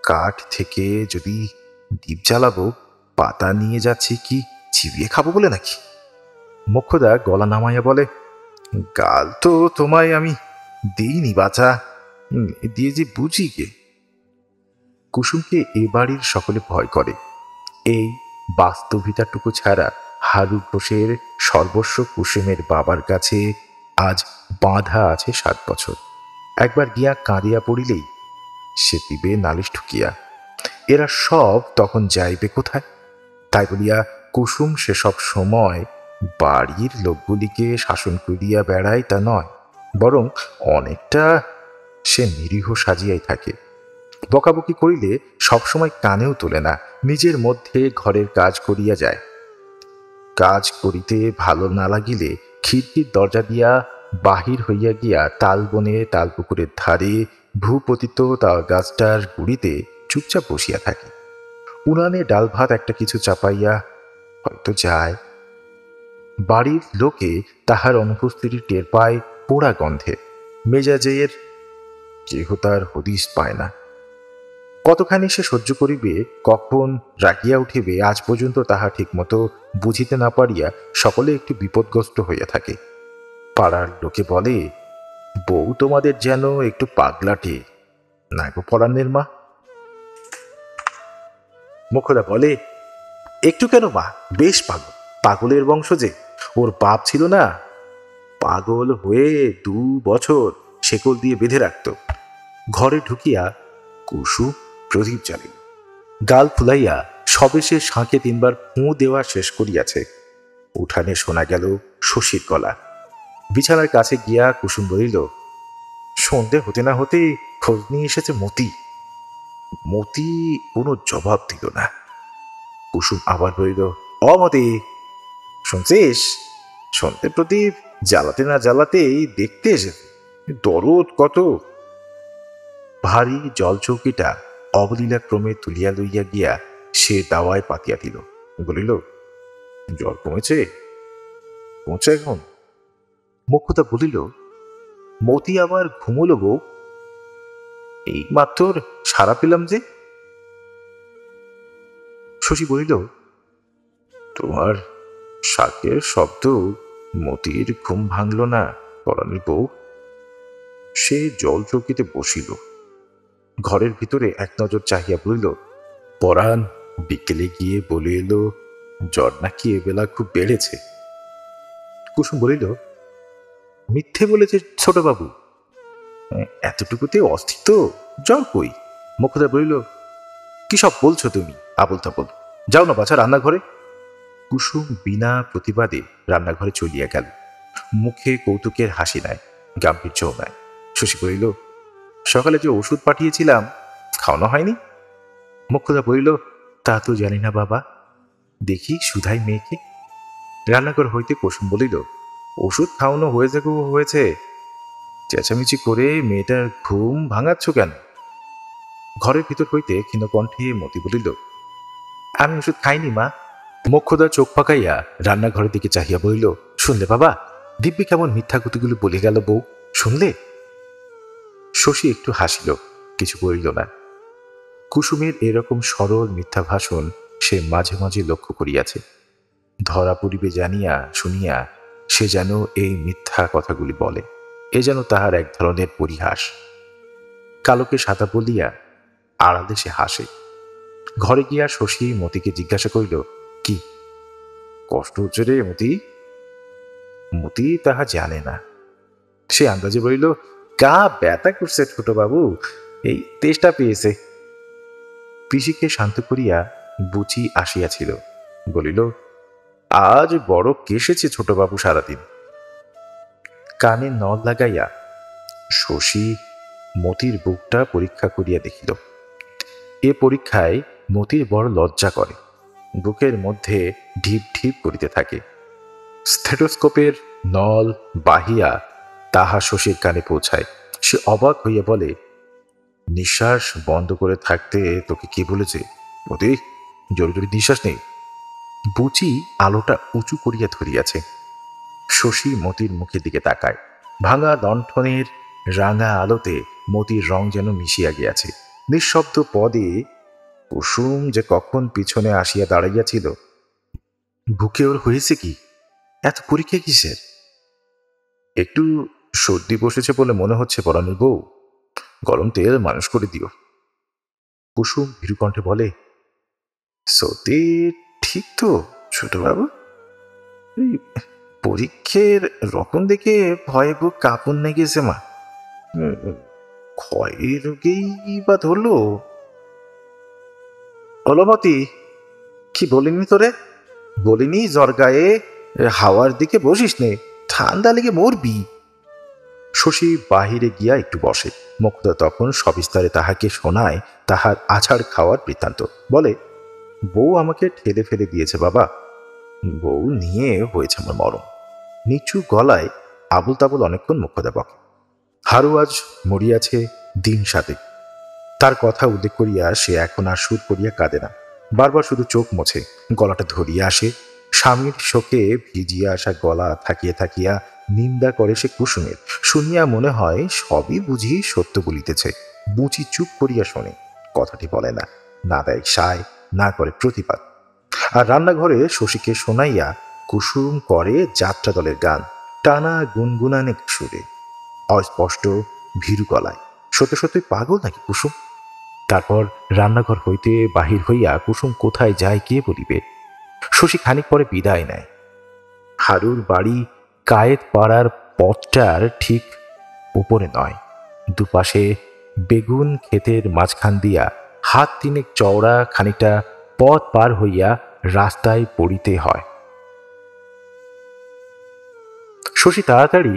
Speaker 1: কাঠ থেকে যদি দ্বীপ জ্বালাবো, পাতা নিয়ে যাচ্ছি কি চিবিয়ে খাবো বলে নাকি? মোক্ষদা গলা নামাইয়া বলে, গাল তো তোমায় আমি দিইনি বাছা, দিয়ে যে বুঝি কে? কুসুমকে এ বাড়ির সকলে ভয় করে। এই বাস্তবিকতাটুকু ছাড়া হারু ঘোষের সর্বস্ব কুসুমের বাবার কাছে আজ বাঁধা আছে 7 বছর। একবার গিয়া কাঁদিয়া পড়িলেই সে দিবে নালিশ ঠুকিয়া। এরা সব তখন যাইবে কোথায়? তাই বলিয়া কুসুম সেসব সময় বাড়ির লোকগুলিকে শাসন করিয়া বেড়ায় তা নয়, বরং অনেকটা সে নিরীহ সাজিয়াই থাকে। বকাবকি করিলে সবসময় কানেও তোলে না, নিজের মধ্যে ঘরের কাজ করিয়া যায়। কাজ করিতে ভালো না লাগিলে খিড়কির দরজা দিয়া বাহির হইয়া গিয়া তালবনে তালপুকুরের ধারে ভূপতিত তাল গাছটার গুড়িতে চুপচাপ বসিয়া থাকে। উনানে ডাল ভাত একটা কিছু চাপাইয়া হয়তো যায়। বাড়ির লোকে তাহার অনুপস্থিতি টের পায় পোড়া গন্ধে। মেজাজের কেহ তার হদিস পায় না। কতখানি সে সহ্য করিবে, কখন রাগিয়া উঠিবে, আজ পর্যন্ত তাহা ঠিকমতো বুঝিতে না পারিয়া সকলে একটু বিপদগ্রস্ত হইয়া থাকে। পাড়ার লোকে বলে, বউ তোমাদের যেন একটু পাগলাটে, না গো পরাণের মা?
Speaker 2: মোক্ষদা বলে, একটু কেন মা, বেশ পাগল। পাগলের বংশ যে, ওর বাপ ছিল না, পাগল হয়ে 2 বছর শেকল দিয়ে বেঁধে রাখত। ঘরে ঢুকিয়া কুসুম প্রদীপ জ্বালিল। গাল ফুলাইয়া সবে সে শাঁখে 3বার ফুঁ দেওয়া শেষ করিয়াছে, উঠানে শোনা গেল শশীর গলা। বিছানার কাছে গিয়া কুসুম বলিল, সন্ধে হতে না হতে খোঁজ নিয়ে এসেছে মতি। মতি কোনো জবাব দিল না। কুসুম আবার বলিল, অমতি, শুনছিস? সন্ধে প্রদীপ জ্বালাতে না জ্বালাতেই দেখতে এসেছে, দরদ কত। ভারী জলচৌকিটা অবলীলা ক্রমে তুলিয়া লইয়া গিয়া সে দাওয়ায় পাতিয়া দিল। বলিল, জ্বর কমেছে? পৌঁছে এখন? মোক্ষদা বলিল, মতি আবার ঘুমোলো গো, এই মাত্র সারা পেলাম যে। শশী বলিল, তোমার শাকের শব্দ মতির ঘুম ভাঙল না পরাণের বউ? সে জল চৌকিতে বসিল, ঘরের ভিতরে এক নজর চাহিয়া বলিল, পরাণ বিকেলে গিয়ে বলে এলো জ্বর নাকি এবেলা খুব বেড়েছে। কুসুম বলিল, মিথ্যে বলেছে ছোটবাবু, এতটুকুতে অস্থির তো, জ্বর কই? মোক্ষদা বলিল, কি সব বলছো তুমি আবল তাবল, যাও না বাছা রান্নাঘরে। কুসুম বিনা প্রতিবাদে রান্নাঘরে চলিয়া গেল। মুখে কৌতুকের হাসি নাই, গাম্ভীর্যও নাই। শশী বলিল, সকালে যে ওষুধ পাঠিয়েছিলাম খাওয়ানো হয়নি? মোক্ষদা বলিল, তা তো জানি না বাবা, দেখি সুধাই মেয়েকে। রান্নাঘর হইতে কুসুম বলিল, ওষুধ খাওয়ানো হয়েছে গো হয়েছে, চেঁচামেচি করে মেয়েটার ঘুম ভাঙাচ্ছ কেন? ঘরের ভিতর হইতে ক্ষীণকণ্ঠে মতি বলিল, আমি ওষুধ খাইনি মা। মোক্ষদা চোখ পাকাইয়া রান্নাঘরের দিকে চাহিয়া বলিল, শুনলে বাবা, দিব্যি কেমন মিথ্যা গুতিগুলো বলে গেল বউ, শুনলে? শশী একটু হাসিল, কিছু বলিল না। কুসুমের এরকম সরল মিথ্যা ভাষণ সে মাঝে মাঝে লক্ষ্য করিয়াছে। ধরা পড়িবে জানিয়া শুনিয়া সে যেন এই মিথ্যা কথাগুলি বলে, এ যেন তাহার এক ধরনের পরিহাস। কালোকে সাদা বলিয়া আড়ালে সে হাসে। ঘরে গিয়া শশী মতিকে জিজ্ঞাসা করিল, কি কষ্ট হচ্ছে রে মতি? মতি তাহা জানে না। সে আন্দাজে বলিল, গা ব্যথা করছে ছোট বাবু, এই তেষ্টা পেয়েছে। পিসিকে শান্ত করিয়া বুচি আসিয়াছিল, বলিল, আজ বড় কেসেছে ছোটবাবু সারাদিন। কানে নল লাগাইয়া শশী মতির বুকটা পরীক্ষা করিয়া দেখিল। এ পরীক্ষায় মতির বড় লজ্জা করে, বুকের মধ্যে ঢিপ ঢিপ করিতে থাকে। স্টেথোস্কোপের নল বাহিয়া তাহা শশীর কানে পৌঁছায়। সে অবাক হইয়া বলে, নিঃশ্বাস বন্ধ করে থাকতে তোকে কি বলেছে মতি? জোরে জোরে নিঃশ্বাস নেই। বুচি আলোটা উঁচু করিয়া ধরিয়াছে। শশী মতির মুখের দিকে তাকায়। ভাঙা লণ্ঠনের রাঙা আলোতে মতির রং যেন মিশিয়া গিয়াছে। নিঃশব্দ পদে কুসুম যে কখন পিছনে আসিয়া দাঁড়াইয়াছিল। বুকে ওর হয়েছে কি? এত পরীক্ষা কিসের? একটু সর্দি বসেছে বলে মনে হচ্ছে পরাণের বউ, গরম তেল মালিশ করে দিও। কুসুম ভীরুকণ্ঠে বলে, সর্দি ঠিক তো ছোটবাবু? এই পরীক্ষের রকম দেখে ভয়ে বুক কাঁপুন লেগেছে মা। ক্ষয় রোগেই বা ধরলো। অলমতি, কি বলিনি তোরে? বলিনি জ্বর গায়ে হাওয়ার দিকে বসিস নে, ঠান্ডা লেগে মরবি। শশী বাহিরে গিয়া একটু বসে। মোক্ষদা তখন সবিস্তারে তাহাকে শোনায় তাহার আছাড় খাওয়ার বৃত্তান্ত। বলে, বউ আমাকে ঠেলে ফেলে দিয়েছে বাবা, বউ নিয়ে হয়েছে আমার মরণ। নিচু গলায় আবুল তাবুল অনেকক্ষণ মোক্ষদা বকে। হারু আজ মরিয়াছে দিন 7। তার কথা উল্লেখ করিয়া সে এখন আর সুর করিয়া কাঁদে না, বারবার শুধু চোখ মোছে, গলাটা ধরিয়া আসে। স্বামীর শোকে ভিজিয়া আসা গলা থাকিয়া থাকিয়া নিন্দা করে সে কুসুমের। শুনিয়া মনে হয় সবই বুঝি সত্য বলিতেছে। বুচি চুপ করিয়া শোনে, কথাটি বলে না, না দেয় সায়, না করে প্রতিবাদ। আর রান্নাঘরে শশীকে শোনাইয়া কুসুম করে যাত্রা দলের গান, টানা গুনগুনানে সুরে।
Speaker 1: অস্পষ্ট ভীরু গলায়, সত্য সত্যই পাগল নাকি কুসুম? তারপর রান্নাঘর হইতে বাহির হইয়া কুসুম কোথায় যায় কে বলিবে। শশী খানিক পরে বিদায় নেয়। হারুর বাড়ি কায়েত পাড়ার পথটার ঠিক উপরে নয়, দুপাশে বেগুন ক্ষেতের মাঝখান দিয়া হাত তিনেক চওড়া খানিকটা পথ পার হইয়া রাস্তায় পড়িতে হয়। শশী তাড়াতাড়ি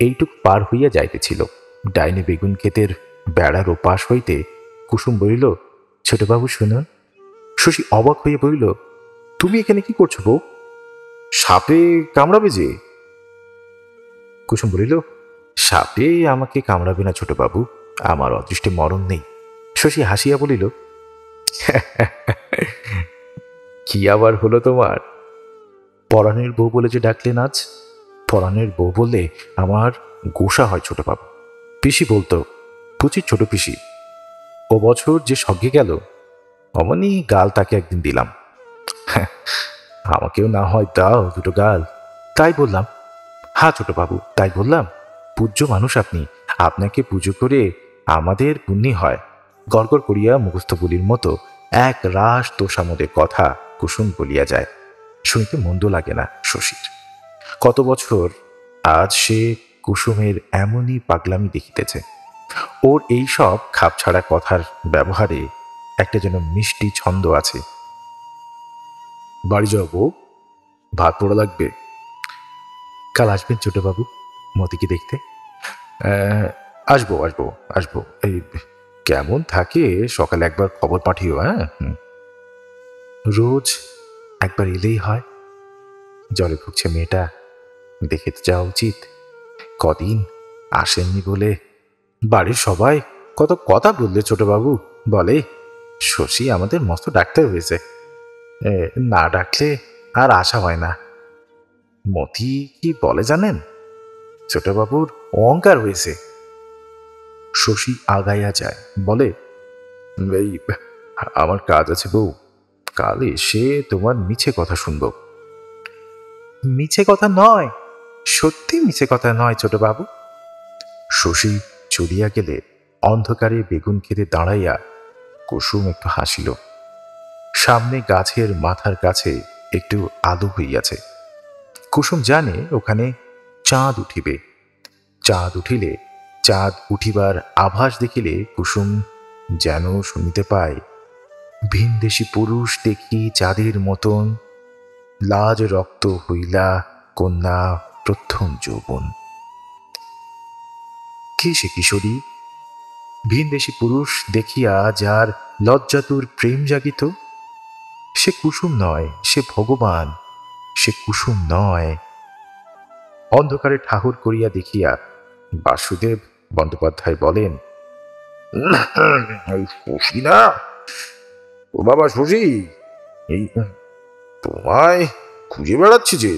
Speaker 1: এইটুক পার হইয়া যাইতেছিল। ডাইনে বেগুন ক্ষেতের বেড়ার ওপাশ হইতে কুসুম বলিল, ছোটবাবু শুনুন। শশী অবাক হইয়া বলিল, তুমি এখানে কি করছো বউ? সাপে কামড়াবে যে। কুসুম বলিল, সাপে আমাকে কামড়াবে না ছোটবাবু, আমার অদৃষ্টে মরণ নেই। শশী হাসিয়া বলিল, কি আবার হলো তোমার? পরাণের বউ বলে যে ডাকলেন আজ। পরাণের বউ বললে আমার গোসা হয় ছোটবাবু। পিসি বলতো, পুচির ছোট পিসি। ও বছর যে সজ্ঞে গেল, অমনি গাল তাকে একদিন দিলাম। আমাকেও না হয় দাও দুটো গাল। তাই বললাম। হ্যাঁ ছোটবাবু, তাই বললাম। পূজ্য মানুষ আপনি, আপনাকে পুজো করে আমাদের পুণ্যি হয়। গড়গড় করিয়া মুখস্থ বলির মতো এক রাস তোষামোদের কথা কুসুম বলিয়া যায়। শুনিতে মন্দ লাগে না শশীর। কত বছর আজ সে কুসুমের এমনই পাগলামি দেখিতেছে। ওর এই সব খাপছাড়া কথার ব্যবহারে একটা যেন মিষ্টি ছন্দ আছে। বাড়ি যাও বউ, ভাত পোড়া লাগবে। কাল আসবেন ছোটবাবু মতিকে দেখতে? আসবো আসবো আসবো। এই কেমন থাকে সকালে একবার খবর পাঠিও। হ্যাঁ, রোজ একবার এলেই হয়। জলে ভুগছে মেয়েটা, দেখে তো যাওয়া উচিত। কদিন আসেননি বলে বাড়ির সবাই কত কথা বললে ছোটবাবু। বলে শশী আমাদের মস্ত ডাক্তার হয়েছে, না ডাকলে আর আশা হয় না। মতি কি বলে জানেন? ছোটবাবুর অহংকার হয়েছে। শশী আগাইয়া যায়, বলে, এই আমার কাজ আছে বউ, কাল এসে তোমার মিছে কথা শুনব। মিছে কথা নয়, সত্যি মিছে কথা নয় ছোটবাবু। শশী চলিয়া গেলে অন্ধকারে বেগুন খেতে দাঁড়াইয়া কুসুম একটু হাসিল। সামনে গাছের মাথার কাছে একটু আলো হইয়াছে। কুসুম জানে ওখানে চাঁদ উঠিবে। চাঁদ উঠিলে, চাঁদ উঠিবার আভাস দেখিলে কুসুম যেন শুনিতে পায়, ভিনদেশী পুরুষ দেখি চাঁদের মতন, লাজ রক্ত হইলা কন্যা প্রথম যৌবন। কে সে কিশোরী? ভিনদেশী পুরুষ দেখিয়া যার লজ্জাতুর প্রেম জাগিত? সে কুসুম নয়, সে ভগবান। সে কুসুম নয়। অন্ধকারে ঠাহর করিয়া দেখিয়া বাসুদেব বন্দ্যোপাধ্যায় বলেন, শশী না, ও বাবা শশী, এই তোমায় খুঁজে বেড়াচ্ছি যে।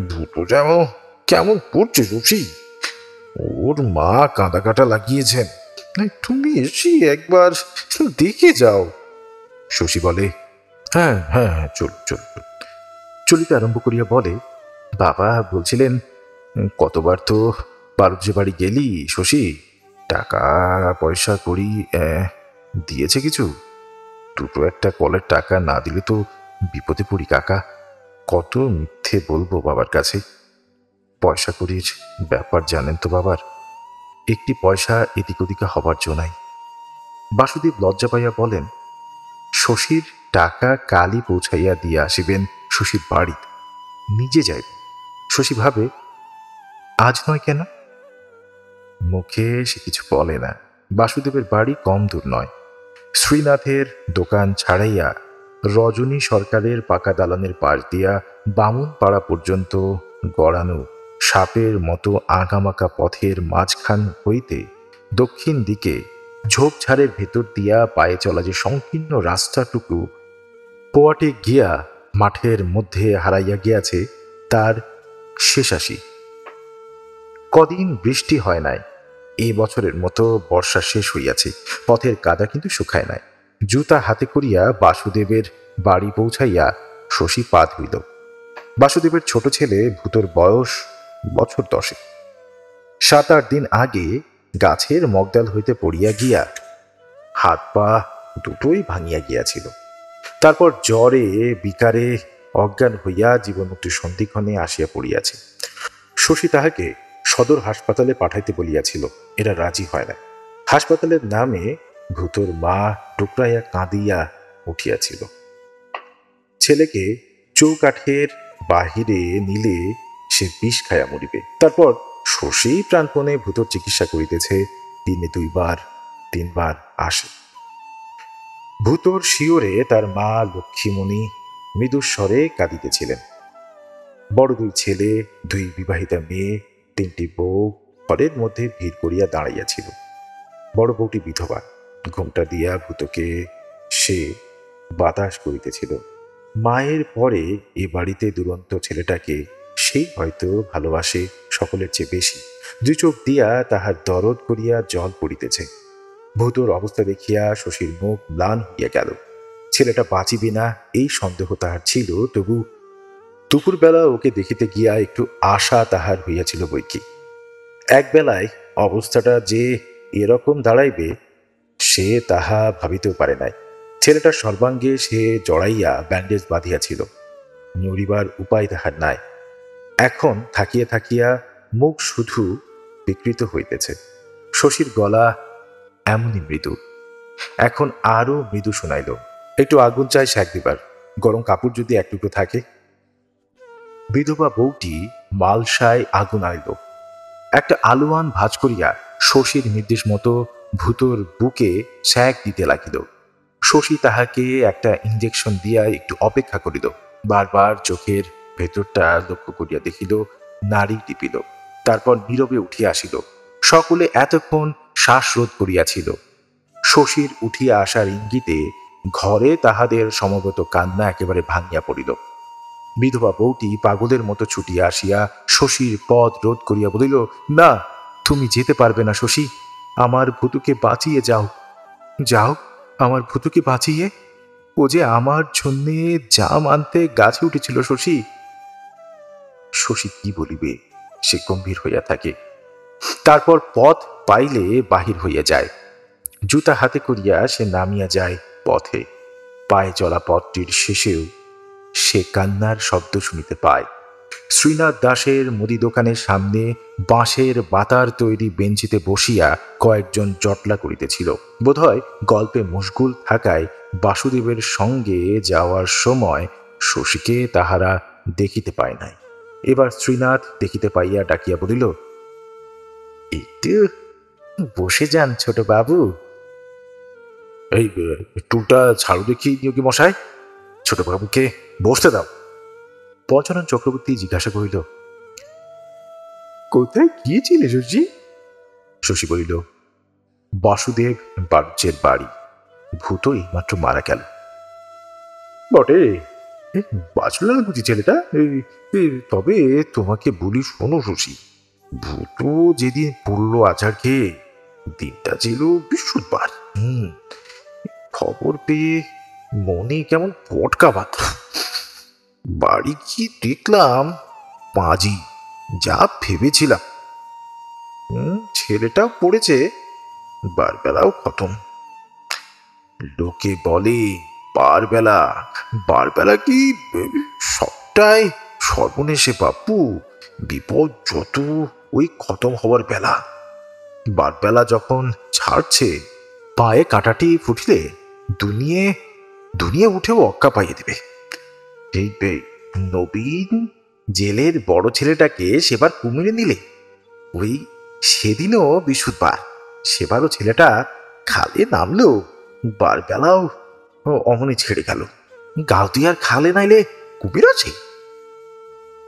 Speaker 1: দুটো যেমন কেমন করছে শশী, ওর মা কাঁদা কাটা লাগিয়েছেন, তুমি এসে একবার দেখে যাও। শশী বলে, হ্যাঁ হ্যাঁ হ্যাঁ, চল চল। চলিতে আরম্ভ করিয়া বলে, বাবা বলছিলেন, কতবার তো পারুজ্যে বাড়ি গেলি শশী, টাকা পয়সা করি দিয়েছে কিছু? দুটো একটা কলের টাকা না দিলে তো বিপদে পড়ি কাকা। কত মিথ্যে বলবো বাবার কাছে। পয়সা করির ব্যাপার জানেন তো বাবার, একটি পয়সা এদিক ওদিকে হবার জো নাই। বাসুদেব লজ্জা পাইয়া বলেন, শশীর টাকা কালই পৌঁছাইয়া দিয়া আসিবেন শশীর বাড়িতে, নিজে যাইবেন। শশী ভাবে, আজ নয় কেন? মুখে সে কিছু বলে না। বাসুদেবের বাড়ি কম দূর নয়। শ্রীনাথের দোকান ছাড়াইয়া রজনী সরকারের পাকা দালানের পাশ দিয়া বামুন পাড়া পর্যন্ত গড়ানো সাপের মতো আঁকামাকা পথের মাঝখান হইতে দক্ষিণ দিকে ঝোপঝাড়ের ভেতর দিয়া পায়ে চলা যে সংকীর্ণ রাস্তাটুকু পোয়াটে গিয়া মাঠের মধ্যে হারাইয়া গিয়াছে, তার শেষাশি। কদিন বৃষ্টি হয় নাই। এই বছরের মতো বর্ষা শেষ হইয়াছে, পথের কাদা কিন্তু শুকায় নাই। জুতা হাতে করিয়া বাসুদেবের বাড়ি পৌঁছাইয়া শশী পা ধুইল। বাসুদেবের ছোট ছেলে ভূতর বয়স
Speaker 2: বছর 10। 7-8 দিন আগে গাছের মগডাল হইতে পড়িয়া গিয়া হাত পা দুটোই ভাঙিয়া গিয়াছিল। তারপর জ্বরে বিকারে অজ্ঞান হইয়া জীবনমুক্তির সন্ধিক্ষণে আসিয়া পড়িয়াছে। শশী তাহাকে সদর হাসপাতালে পাঠাইতে বলিয়াছিল, এরা রাজি হয় না। হাসপাতালের নামে ভূতর মা টুকরাইয়া কাঁদিয়া উঠিয়াছিল। ছেলেকে চৌকাঠের বাহিরে নিলে সে বিষ খাইয়া মরিবে। তারপর শশী প্রাণপণে ভূতর চিকিৎসা করিতেছে, দিনে 2বার 3বার আসে। ভূতর শিওরে তার মা লক্ষ্মীমণি মৃদুস্বরে কাঁদিতেছিলেন। বড় 2 ছেলে, 2 বিবাহিতা মেয়ে, 3টি বউ ঘরের মধ্যে ভিড় করিয়া দাঁড়াইয়াছিল। বড় বউটি বিধবা, ঘুমটা দিয়া ভূতকে সে বাতাস করিতেছিল। মায়ের পরে এ বাড়িতে দুরন্ত ছেলেটাকে সেই হয়তো ভালোবাসে সকলের চেয়ে বেশি। 2 চোখ দিয়া তাহার দরদ করিয়া জল পড়িতেছে। ভূতর অবস্থা দেখিয়া শশীর মুখ ম্লান হইয়া গেল। ছেলেটা বাঁচিবে না এই সন্দেহ তাহার ছিল, তবু দুপুরবেলা ওকে দেখিতে গিয়া একটু আশা তাহার হইয়াছিল বৈকি। একবেলায় অবস্থাটা যে এরকম দাঁড়াইবে সে তাহা ভাবিতেও পারে নাই। ছেলেটার সর্বাঙ্গে সে জড়াইয়া ব্যান্ডেজ বাঁধিয়াছিল, নড়িবার উপায় তাহার নাই। এখন থাকিয়া থাকিয়া মুখ শুধু বিকৃত হইতেছে। শশীর গলা এমনই মৃদু, এখন আরো মৃদু শোনাইল। একটু আগুন চাই সেঁক দিবার, গরম কাপড় যদি এক টুকরো থাকে। বিধবা বউটি মালসায় আগুন আনিল। একটা আলুয়ান ভাঁজ করিয়া শশীর নির্দেশ মতো ভূতর বুকে সেঁক দিতে লাগিল। শশী তাহাকে একটা ইঞ্জেকশন দিয়া একটু অপেক্ষা করিল। বারবার চোখের ভেতরটা লক্ষ্য করিয়া দেখিল, নাড়ি টিপিল। তারপর নীরবে উঠিয়া আসিল। সকলে এতক্ষণ শ্বাসরোধ করিয়াছিল। শশীর উঠিয়া আসার ইঙ্গিতে ঘরে তাহাদের সমবেত কান্না একেবারে ভাঙিয়া পড়িল। বিধবা বউটি পাগলের মতো ছুটিয়া আসিয়া শশীর পথ রোধ করিয়া বলিল, না, তুমি যেতে পারবে না শশী, আমার ভূতুকে বাঁচিয়ে যাও, যাও আমার ভূতুকে বাঁচিয়ে। ও যে আমার জন্যে জাম আনতে গাছে উঠেছিল শশী। শশী কি বলিবে, সে গম্ভীর হইয়া থাকে। তারপর পথ পাইলে বাহির হইয়া যায়। জুতা হাতে করিয়া সে নামিয়া যায় পথে। পায়ে চলা পথটির শেষেও সে কান্নার শব্দ শুনিতে পায়। শ্রীনাথ দাসের মুদি দোকানের সামনে বাঁশের বাতার তৈরি বেঞ্চিতে বসিয়া কয়েকজন জটলা করিতেছিল। বোধহয় গল্পে মশগুল থাকায় বাসুদেবের সঙ্গে যাওয়ার সময় শশীকে তাহারা দেখিতে পায় নাই। এবার শ্রীনাথ দেখিতে পাইয়া ডাকিয়া বলিল, একটু বসে যান ছোট বাবু। এই টুলটা ছাড়ু দেখি যোগী মশাই, ছোট বাবুকে বসতে দাও। পঞ্চানন চক্রবর্তী জিজ্ঞাসা করিল, কোথায় গিয়েছিলে শশী? শশী বলিল, বাসুদেব বাড়ুজ্যের বাড়ি, ভূত এইমাত্র মারা গেল। বটে, বাঁচল না বুঝি ছেলেটা? তবে তোমাকে বলি শোনো শশী, ভূত যেদিন পড়ল আছাড় খেয়ে, দিনটা ছিল বৃহস্পতিবার। খবর পেয়ে মনে কেমন পটকা বাঁধল। বাড়ি কি দেখলাম পাঁজি, যা ভেবেছিলাম। ছেলেটা পড়েছে, বারবেলাও খতম। লোকে বলে বারবেলা, বারবেলা কি সবটাই সর্বনেশে বাপু, বিপদ যত ওই খতম হওয়ার বেলা। বারবেলা যখন ছাড়ছে, পায়ে কাটাটি ফুটলে দুনিয়ে দুনিয়ে উঠেও অক্কা পাইয়ে দেবে। এই নবীন জেলের বড় ছেলেটাকে সেবার কুমিরে নিলে, ওই সেদিনও বৃহস্পতিবার, সেবারও ছেলেটা খালে নামলো, বারবেলাও অমনি ছেড়ে গেল। গাউতি আর খালে নাইলে কুমির আছে?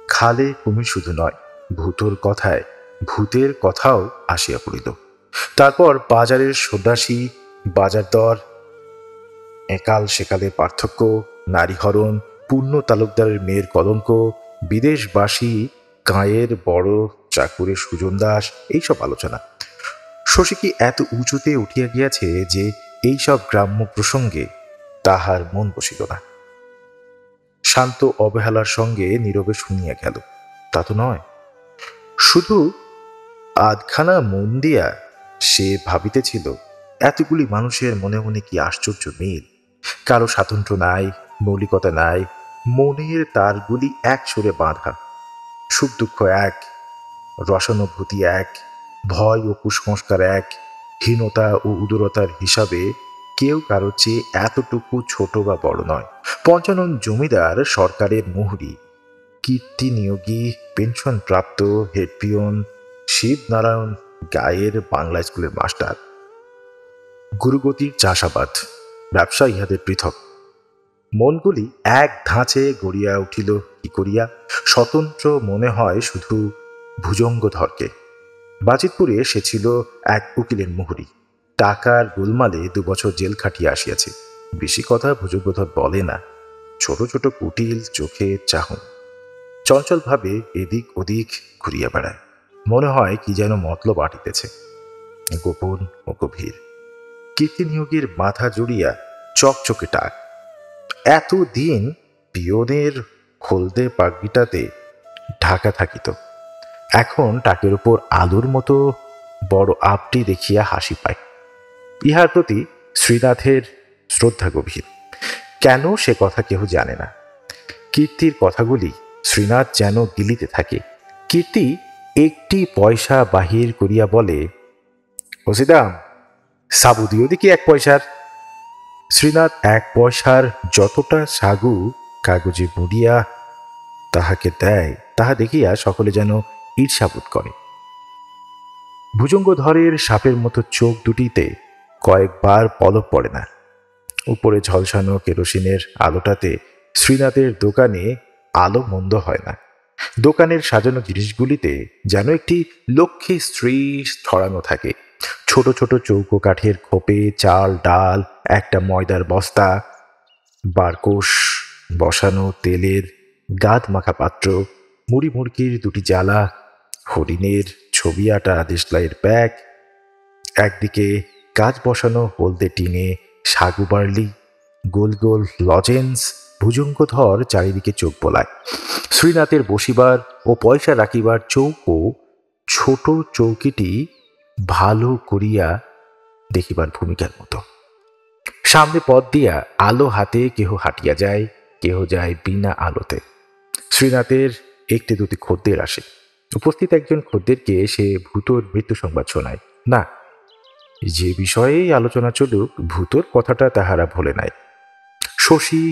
Speaker 2: খালে কুমির শুধু নয়, ভূতর কথায় ভূতের কথাও আসিয়া পড়িল। তারপর বাজারের সন্ন্যাসী, বাজার দর, একাল সেকালের পার্থক্য, নারীহরণ, পূর্ণ তালুকদারের মেয়ের কলঙ্ক, বিদেশবাসী গাঁয়ের বড় চাকুরে সুজন দাস, এইসব আলোচনা। শশী কি এত উঁচুতে উঠিয়া গিয়াছে যে এইসব গ্রাম্য প্রসঙ্গে তাহার মন বসিল না। শান্ত অবহেলার সঙ্গে নীরবে শুনিয়া গেল, তা তো নয়।
Speaker 1: শুধু আধখানা মন দিয়া সে ভাবিতেছিল, এতগুলি মানুষের মনে মনে কি আশ্চর্য মিল। কারো স্বাতন্ত্র্য নাই, মৌলিকতা নাই, মনের তারগুলি এক সুরে বাঁধা। সুখ দুঃখ এক, রসানুভূতি এক, ভয় ও কুসংস্কার এক, হীনতা ও উদারতার হিসাবে কেউ কারো চেয়ে এতটুকু ছোট বা বড় নয়। পঞ্চানন জমিদার সরকারের মুহুরি, কীর্তি নিয়োগী পেনশন প্রাপ্ত হেডপিয়ন শিবনারায়ণ গায়ের বাংলা স্কুলের মাস্টার। গুরুগতির চাষাবাদ, ব্যবসা ইহাদের পৃথক। মনগুলি এক ধাঁচে গড়িয়া উঠিল কি করিয়া? স্বতন্ত্র মনে হয় শুধু ভুজঙ্গধরকে। বাজিতপুরে সে ছিল এক উকিলের মুহুরি। টাকার গোলমালে 2 বছর জেল খাটিয়া আসিয়াছে। বেশি কথা ভুজঙ্গধর বলে না। ছোট ছোট কুটিল চোখে চাহন, চঞ্চলভাবে এদিক ওদিক ঘুরিয়া বেড়ায়। মনে হয় কি যেন মতলব আটিতেছে, গোপন ও গভীর। কীর্তি নিয়োগের মাথা জুড়িয়া চকচকে টাক। এতদিন পিয়নের হলদে পাগড়িটাতে ঢাকা থাকিত, এখন টাকের উপর আলুর মতো বড় আপটি দেখিয়া হাসি পায়। ইহার প্রতি শ্রীনাথের শ্রদ্ধা গভীর। কেন সে কথা কেহ জানে না। কীর্তির কথাগুলি শ্রীনাথ যেন গিলিতে থাকে। কীর্তি একটি পয়সা বাহির করিয়া বলে, ওসিদাম, সাবু দিও দেখি 1 পয়সার। শ্রীনাথ 1 পয়সার যতটা সাগু কাগজে মুড়িয়া তাহাকে দেয়, তাহা দেখিয়া সকলে যেন ঈর্ষাবোধ করে। ভুজঙ্গধরের সাপের মতো চোখ দুটিতে কয়েকবার পলক পড়ে না। উপরে ঝলসানো কেরোসিনের আলোটাতে শ্রীনাথের দোকানে আলো মন্দ হয় না। দোকানের সাজানো জিনিসগুলিতে যেন একটি লক্ষ্মী স্ত্রী ছড়ানো থাকে। ছোট ছোট চৌকো কাঠের খোপে চাল ডাল, একটা ময়দার বস্তা, বারকোষ বসানো তেলের গাদ মাখা পাত্র, মুড়ি মুড়কির 2টি জ্বালা, হরিণের ছবি আটা দেশলাইয়ের ব্যাগ, একদিকে কাজ বসানো হলদে টিনে সাগু বার্লি, গোল গোল লজেন্স। ভুজঙ্গধর চারিদিকে চোখ বোলায়। শ্রীনাথের বসিবার ও পয়সা রাখিবার চৌকো ছোট চৌকিটি ভালো করিয়া দেখিবার ভূমিকার মতো। সামনে পথ দিয়া আলো হাতে কেহ হাঁটিয়া যায়, কেহ যায় বিনা আলোতে। শ্রীনাথের 1-2টি খদ্দের আসে। উপস্থিত একজন খদ্দেরকে সে ভূতর মৃত্যু সংবাদ শোনায়। না, যে বিষয়েই আলোচনা চলুক, ভূতর কথাটা তাহারা ভোলে নাই। শশী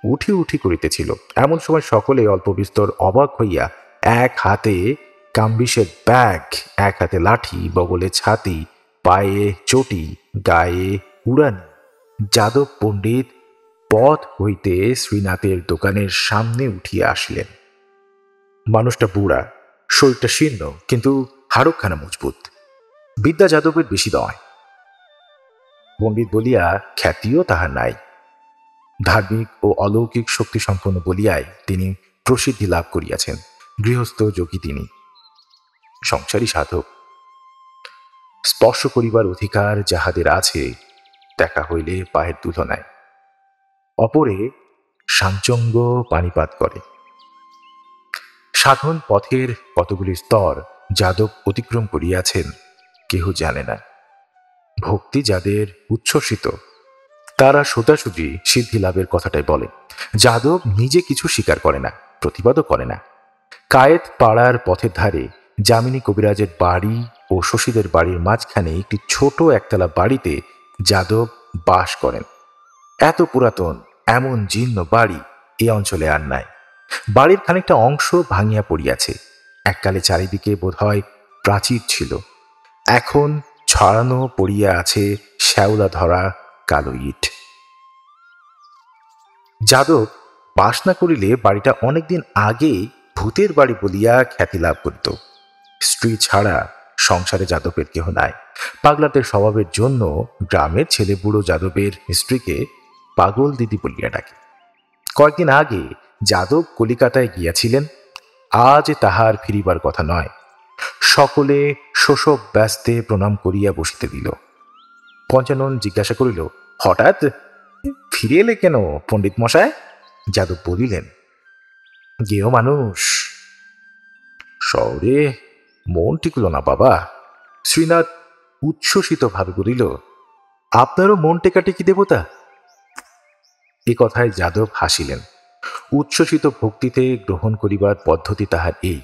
Speaker 1: উঠি উঠি করিতেছিল। এমন সময় সকলে অল্প বিস্তর অবাক হইয়া এক হাতে কাম্বিসের ব্যাগ, এক হাতে লাঠি, বগলে ছাতি, পায়ে চটি, গায়ে উড়ানি, যাদব পণ্ডিত পথ হইতে শ্রীনাথের দোকানের সামনে উঠিয়া আসিলেন। মানুষটা বুড়া, শরীরটা শীর্ণ, কিন্তু হাড়খানা মজবুত। বিদ্যা যাদবের বেশি নয়, পণ্ডিত বলিয়া খ্যাতিও তাহার নাই। ধার্মিক ও অলৌকিক শক্তি সম্পন্ন বলিয়াই তিনি প্রসিদ্ধি লাভ করিয়াছেন। গৃহস্থ যোগী তিনি, সংসারী সাধক। স্পর্শ করিবার অধিকার যাহাদের আছে, দেখা হইলে পায়ের ধুলো নেয়, অপরে সাঞ্চঙ্গ পানিপাত করে। সাধন পথের কতগুলি স্তর যাদব অতিক্রম করিয়াছেন কেহ জানে না। ভক্তি যাদের উচ্ছ্বসিত, তারা সোজাসুজি সিদ্ধি লাভের কথাটাই বলে। যাদব নিজে কিছু স্বীকার করে না, প্রতিবাদও করে না। কায়েত পাড়ার পথের ধারে যামিনী কবিরাজের বাড়ি ও শশীদের বাড়ির মাঝখানে একটি ছোট একতলা বাড়িতে যাদব বাস করেন। এত পুরাতন এমন জীর্ণ বাড়ি এই অঞ্চলে আর নাই। বাড়ির খানিকটা অংশ ভাঙিয়া পড়িয়াছে। এককালে চারিদিকে বোধহয় প্রাচীর ছিল, এখন ছড়ানো পড়িয়া আছে শ্যাওলা ধরা কালো ইট। যাদব বাস না করিলে বাড়িটা অনেকদিন আগে ভূতের বাড়ি বলিয়া খ্যাতি লাভ করিত। স্ত্রী ছাড়া সংসারে যাদবের কেহ নাই। পাগলাদের স্বভাবের জন্য গ্রামের ছেলে বুড়ো যাদবের স্ত্রীকে পাগল দিদি বলিয়া ডাকে। কয়েকদিন আগে যাদব কলিকাতায় গিয়াছিলেন, আজ তাহার ফিরিবার কথা নয়। সকলে শোষক ব্যস্তে প্রণাম করিয়া বসিতে দিল। পঞ্চানন জিজ্ঞাসা করিল, হঠাৎ ফিরে এলে কেন পণ্ডিত মশায়? যাদব বলিলেন, গেও মানুষ, শহরে মন টিকল না বাবা। শ্রীনাথ উচ্ছ্বসিত ভাবে বলিল, আপনারও মন টেকাটেকি দেবতা? এ কথায় যাদব হাসিলেন। উচ্ছ্বসিত ভক্তিতে গ্রহণ করিবার পদ্ধতি তাহার এই।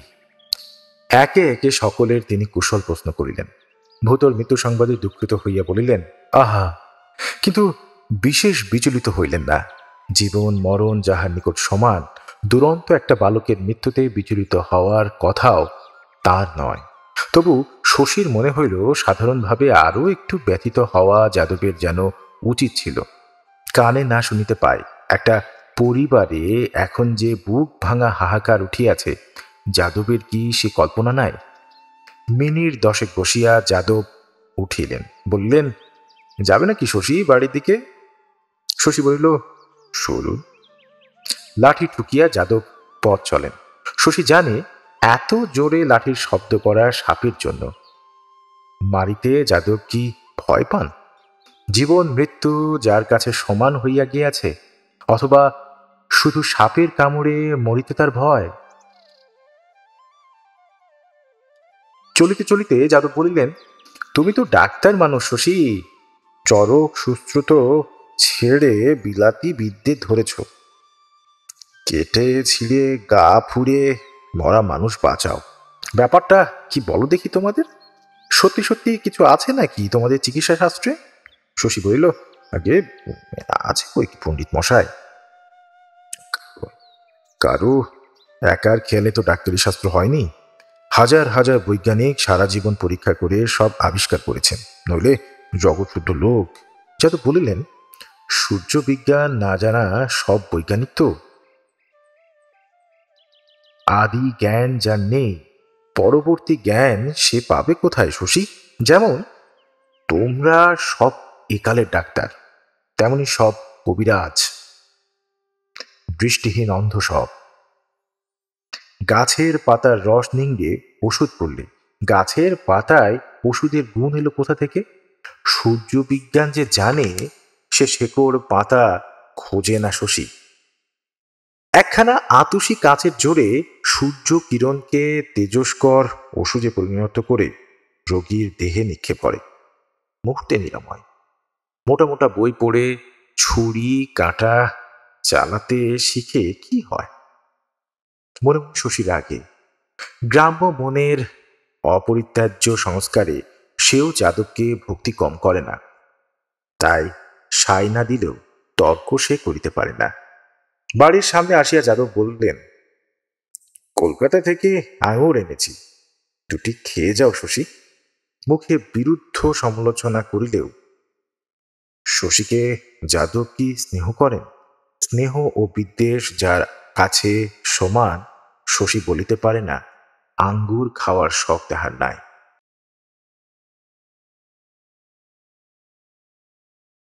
Speaker 1: একে একে সকলের তিনি কুশল প্রশ্ন করিলেন। ভূতর মৃত্যু সংবাদে দুঃখিত হইয়া বলিলেন, আহা, কিন্তু বিশেষ বিচলিত হইলেন না। জীবন মরণ যাহার নিকট সমান, দুরন্ত একটা বালকের মৃত্যুতে বিচলিত হওয়ার কথাও তার নয়। তবু শশীর মনে হইল সাধারণভাবে আরও একটু ব্যথিত হওয়া যাদবের যেন উচিত ছিল। কানে না শুনিতে পায় একটা পরিবারে এখন যে বুক ভাঙা হাহাকার উঠিয়াছে, যাদবের কি সে কল্পনা নাই? মিনিট 10 বসিয়া যাদব উঠিলেন, বললেন, যাবে নাকি শশী বাড়ির দিকে? শশী বলিল, চলুন। লাঠি ঠুকিয়া যাদব পথ চলেন। শশী জানে এত জোরে লাঠির শব্দ করা সাপের জন্য। মারিতে যাদব কি ভয় পান? জীবন মৃত্যু যার কাছে সমান হইয়া গিয়াছে, অথবা শুধু সাপের কামড়ে মরিতে তার ভয়? চলিতে চলিতে যাদব বলিলেন, তুমি তো ডাক্তার মানুষ শশী, চরক সুশ্রুত ছেড়ে বিলাতি বিদ্যে ধরেছ। কেটে ছিঁড়ে গা ফুঁড়ে মরা মানুষ বাঁচাও। ব্যাপারটা কি বলো দেখি তোমাদের? সত্যি সত্যি কিছু আছে নাকি তোমাদের চিকিৎসা শাস্ত্রে? শশী বলিল, আগে আছে কই কি পণ্ডিত মশাই, কারো একার খেয়ালে তো ডাক্তারি শাস্ত্র হয়নি। হাজার হাজার বৈজ্ঞানিক সারা জীবন পরীক্ষা করে সব আবিষ্কার করেছেন, নইলে জগৎ শুদ্ধ লোক। যা তো বলিলেন, সূর্য বিজ্ঞান না জানা সব বৈজ্ঞানিক তো। আদি জ্ঞান যার নেই, পরবর্তী জ্ঞান সে পাবে কোথায় শশী? যেমন তোমরা সব একালের ডাক্তার, তেমনি সব কবিরাজ, দৃষ্টিহীন অন্ধ সব। গাছের পাতার রস নিংড়ে ওষুধ করলে গাছের পাতায় ওষুধের গুণ এলো কোথা থেকে? সূর্য বিজ্ঞান যে জানে, সে শেকড় পাতা খোঁজে না শশী। একখানা আতসী কাচের জোরে সূর্য কিরণকে তেজস্কর ওষুধে পরিণত করে রোগীর দেহে নিক্ষেপ করে, মুহূর্তে নিরাময়। মোটা মোটা বই পড়ে ছুরি কাঁটা চালাতে শিখে কি হয়? মনে মনে শশীর আগে গ্রাম্য মনের অপরিত্যাজ্য সংস্কারে সেও যাদবকে ভক্তি কম করে না। তাই সাই না দিলেও তর্ক সে করিতে পারে না। বাড়ির সামনে আসিয়া যাদব বললেন, কলকাতা থেকে আঙুর এনেছি, দুটি খেয়ে যাও শশী। মুখে বিরুদ্ধ সমালোচনা করিলেও শশীকে যাদব কি স্নেহ করেন? স্নেহ ও বিদ্বেষ যার কাছে সমান, শশী বলিতে পারে না আঙ্গুর খাওয়ার শখ তাহার নাই।